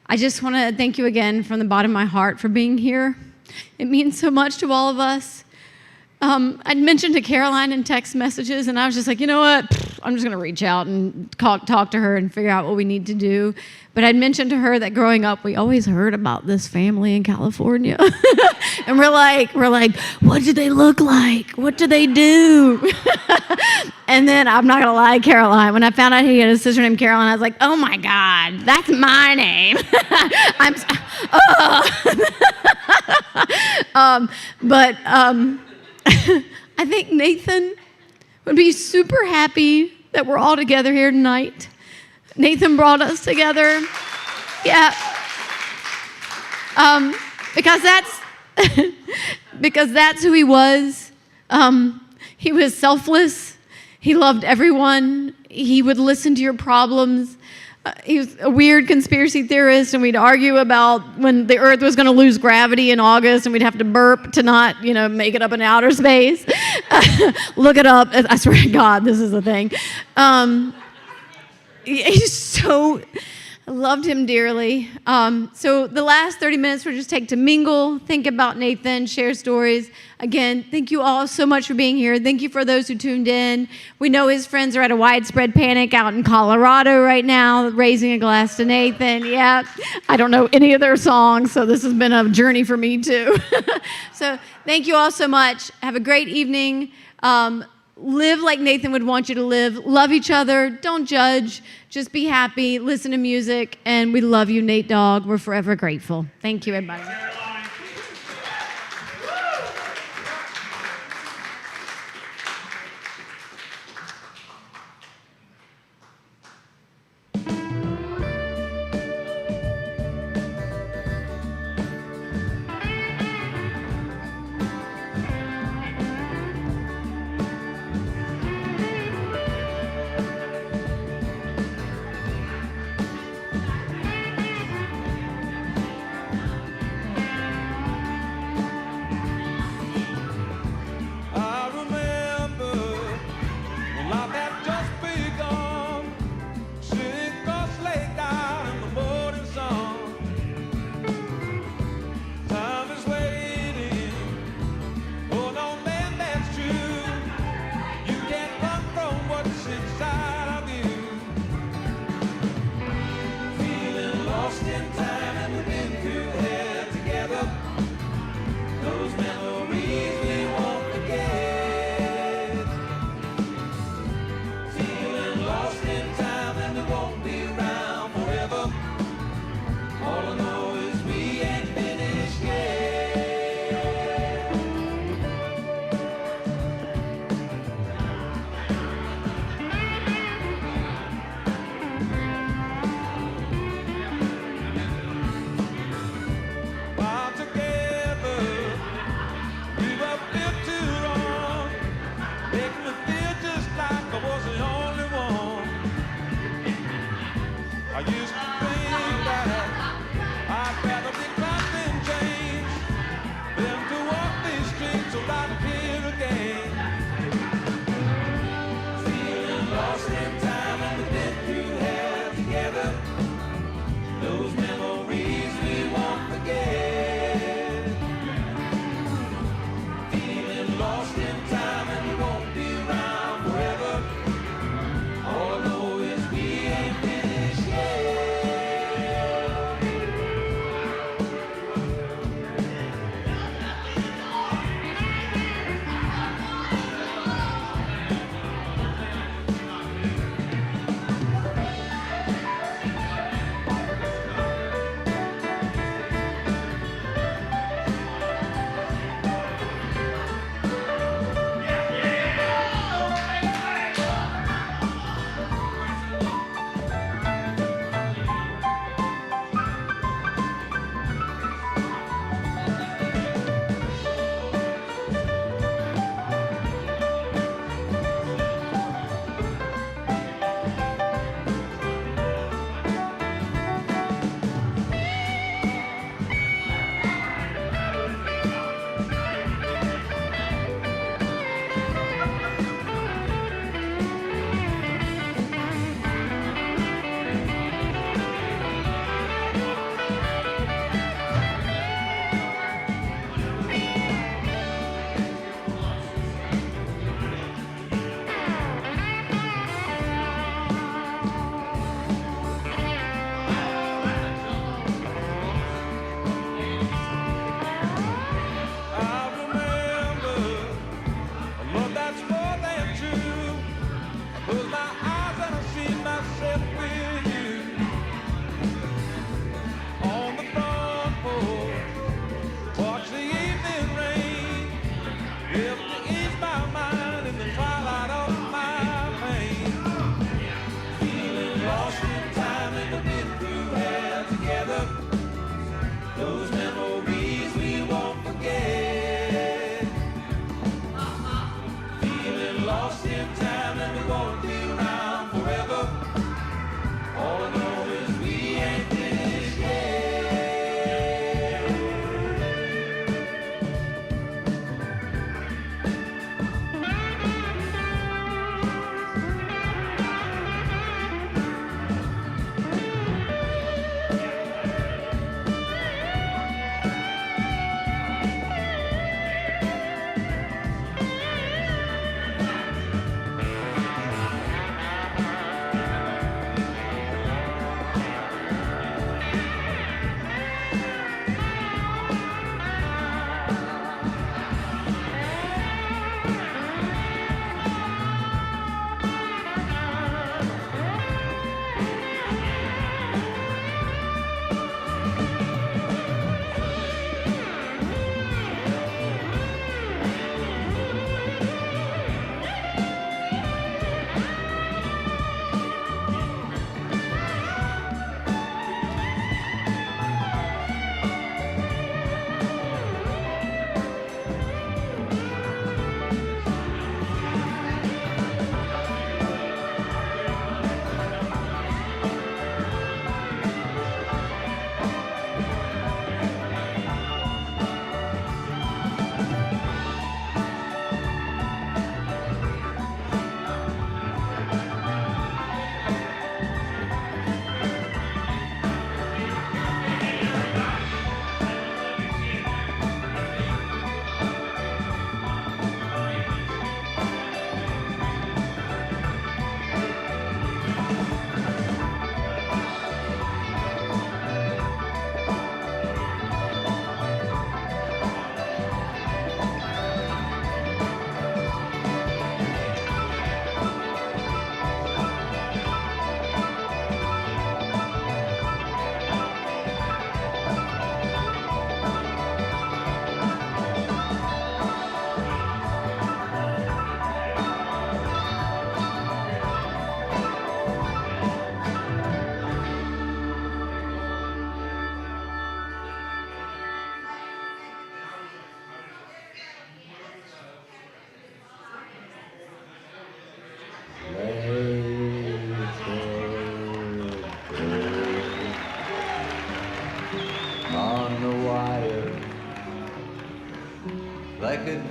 S1: I just want to thank you again from the bottom of my heart for being here. It means so much to all of us. I'd mentioned to Caroline in text messages, and I was just like, you know what? I'm just going to reach out and talk to her and figure out what we need to do. But I'd mentioned to her that growing up, we always heard about this family in California. And we're like, what do they look like? What do they do? And then, I'm not going to lie, Caroline, when I found out he had a sister named Caroline, I was like, oh my God, that's my name. I think Nathan would be super happy that we're all together here tonight. Nathan brought us together. Yeah. Because that's who he was. He was selfless. He loved everyone. He would listen to your problems. He was a weird conspiracy theorist, and we'd argue about when the Earth was going to lose gravity in August, and we'd have to burp to not, make it up in outer space. Look it up. I swear to God, this is a thing. I loved him dearly. So the last 30 minutes we'll just take to mingle, think about Nathan, share stories. Again, thank you all so much for being here. Thank you for those who tuned in. We know his friends are at a widespread panic out in Colorado right now, raising a glass to Nathan. Yeah, I don't know any of their songs, so this has been a journey for me too. So thank you all so much. Have a great evening. Live like Nathan would want you to live. Love each other. Don't judge. Just be happy. Listen to music. And we love you, Nate Dogg. We're forever grateful. Thank you, everybody.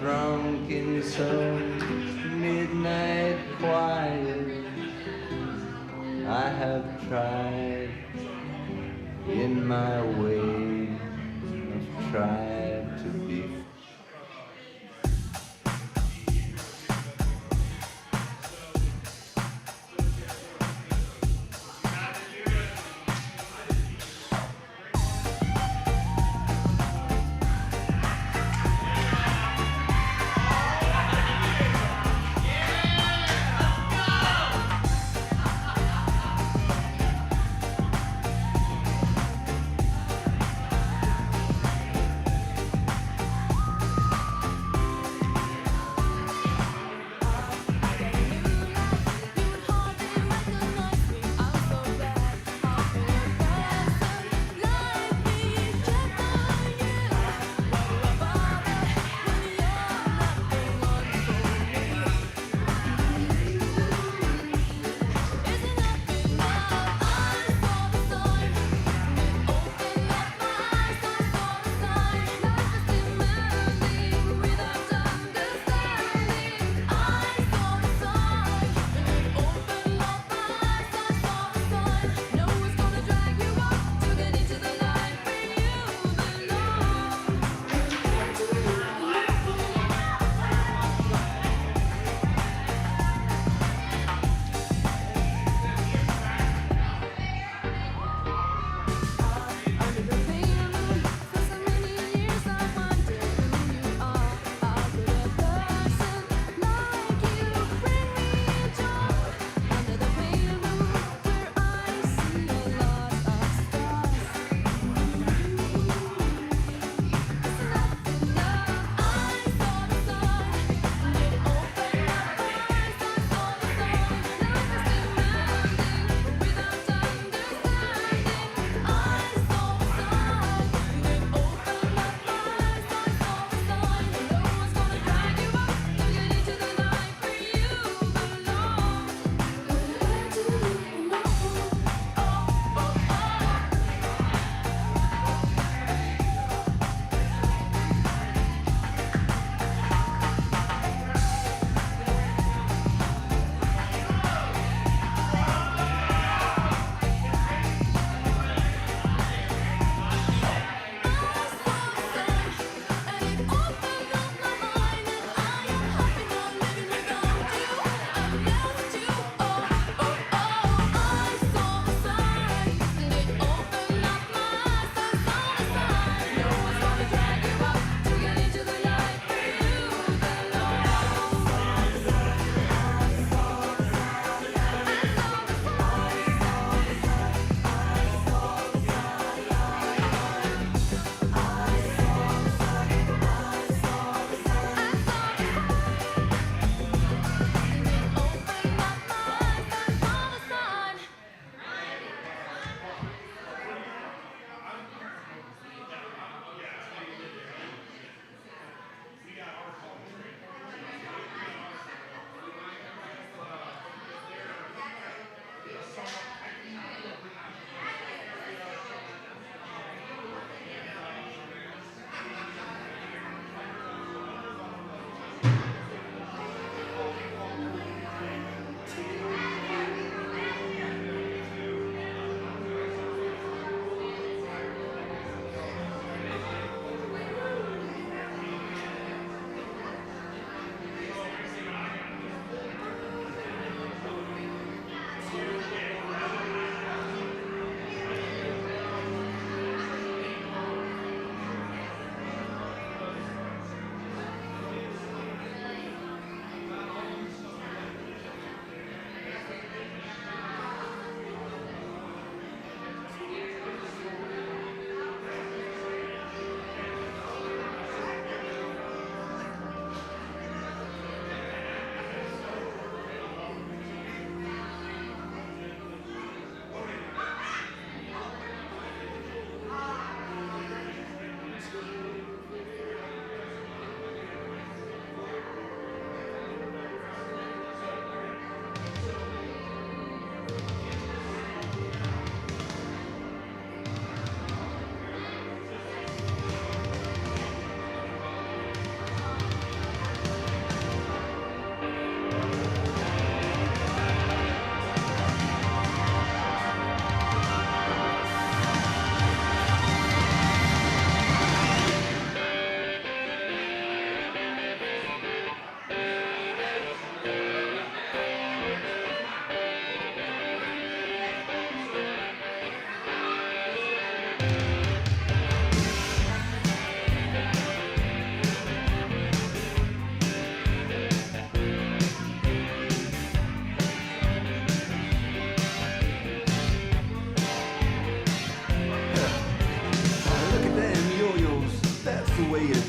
S4: drunk in some midnight choir. I have tried in my way, I've tried to be.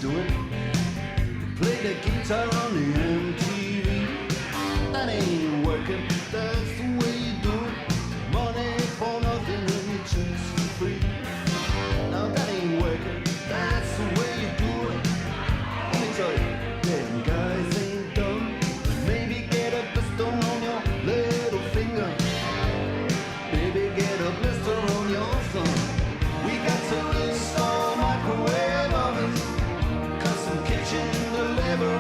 S4: do it. Play the guitar on the MTV. That ain't working, that's the way you do it. Money for nothing and your chicks for free. Now that ain't working, that's the way you do it. Let me tell you, them guys ain't dumb. Maybe get a blister on your little finger. Baby, get a blister on your thumb. We got to install microwave ovens, custom kitchen deliveries.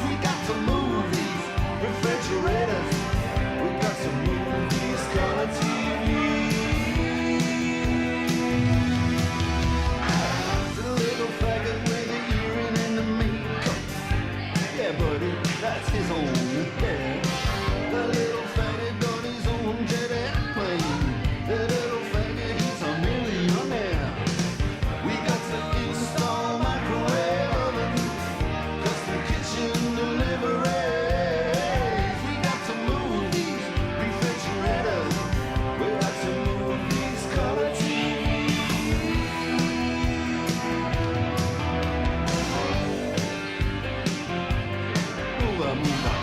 S4: We got to move these refrigerators. We got to move these color TVs. The little faggot with the earring and the makeup. Yeah, buddy, that's his own affair. The little faggot got his own jet airplane. The little faggot, he's a millionaire. We got to install microwave oven, custom kitchen deliveries. We got to move these refrigerators. We got to move these color TVs. Move on, move on.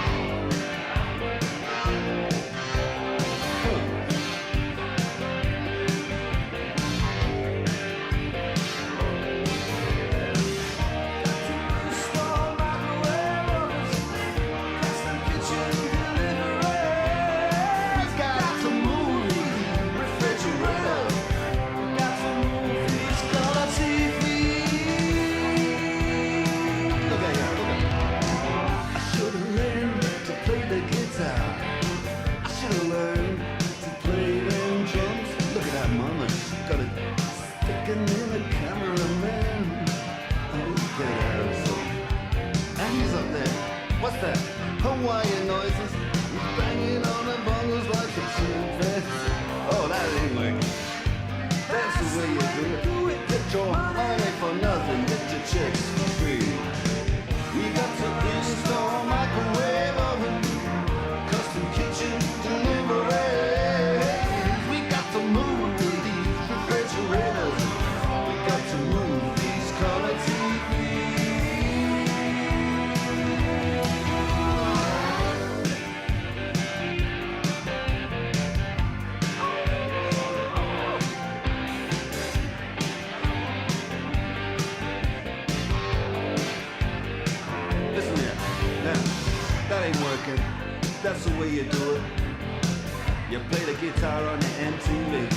S4: In the cameraman. Oh, look at Harrison. And he's up there. What's that? Hawaiian noises. He's banging on the bongos like a chimpanzee. Oh, that ain't working. That's the way you do it. Get your money for nothing. Get your chicks for free. We got to install microwave oven, custom kitchen deliveries. We got to move these refrigerators. Got to move these color Listen here, now, that ain't working. That's the way you do it. You play the guitar on the MTV.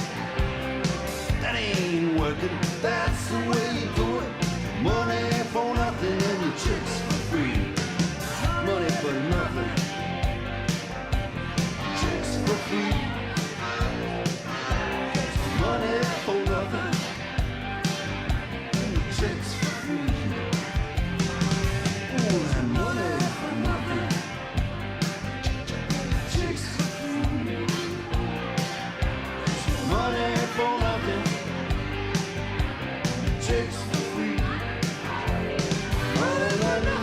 S4: That ain't working, that's the way you do it. Money for nothing and your chicks for free. Money for nothing, chicks for free. Money for nothing and your chicks for free. Ooh, that money for nothing, chicks for free. Money for nothing, chicks for free. Money, money.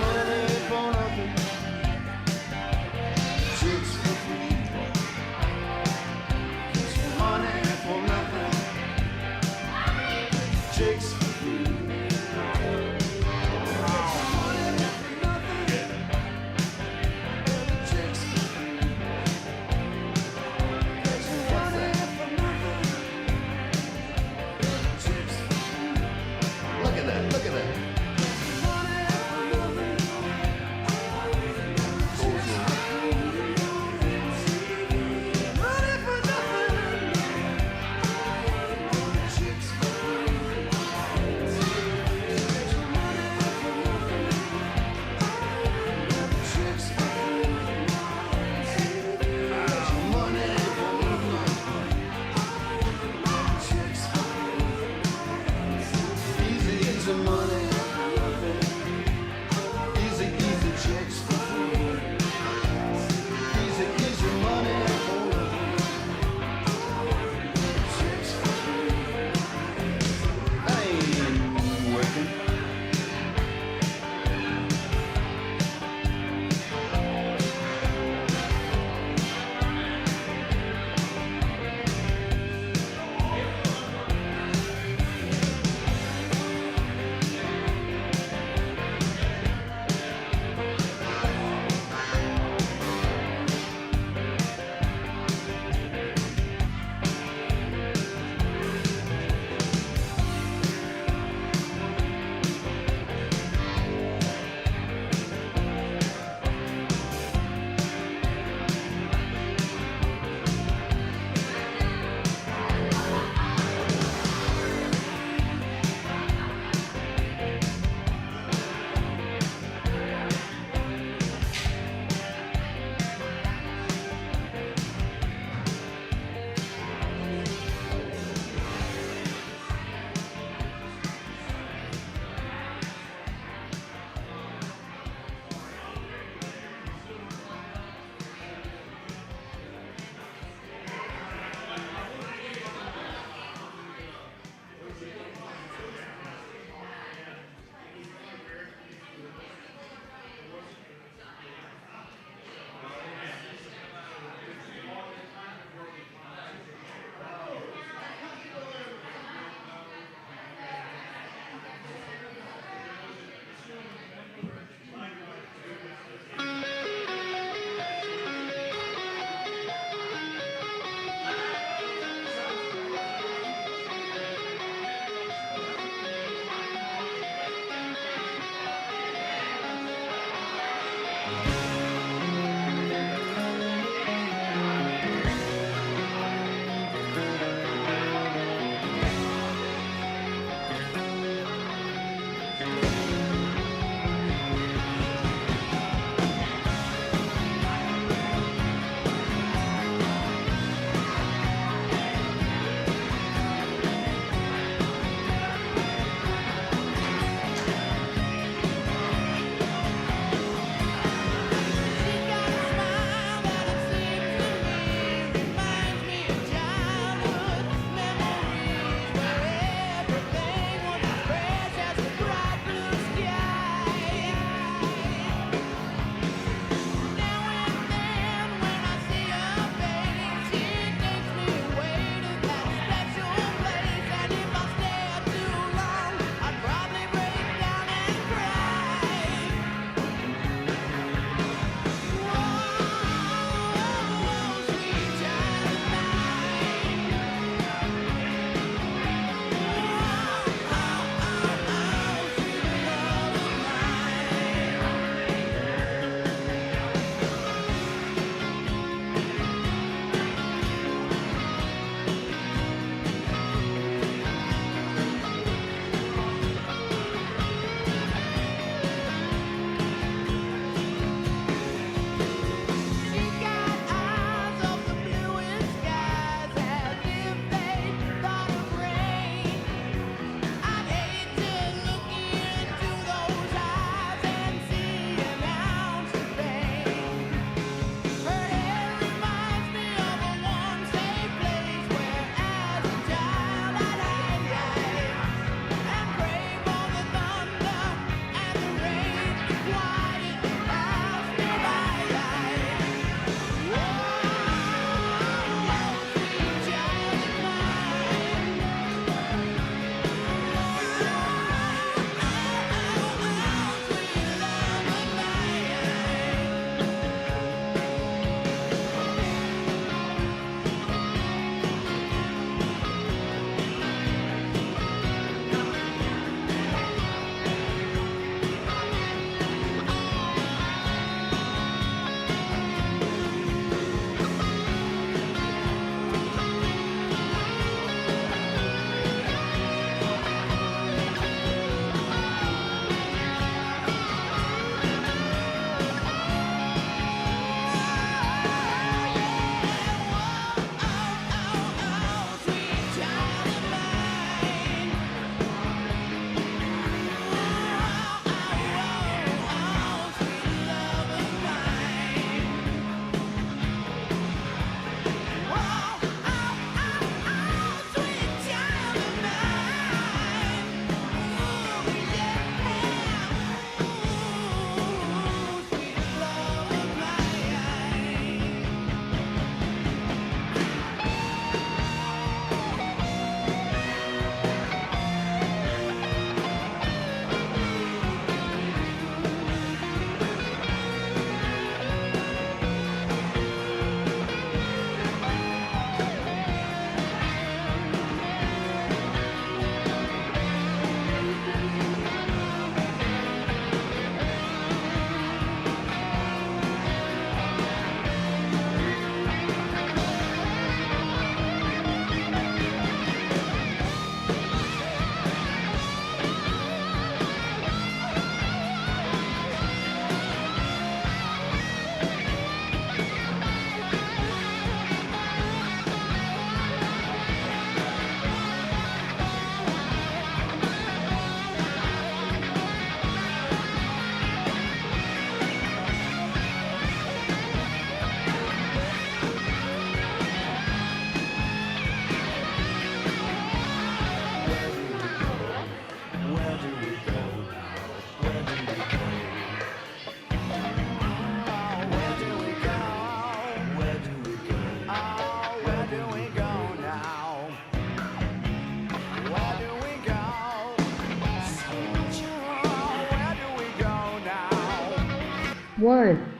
S14: 1.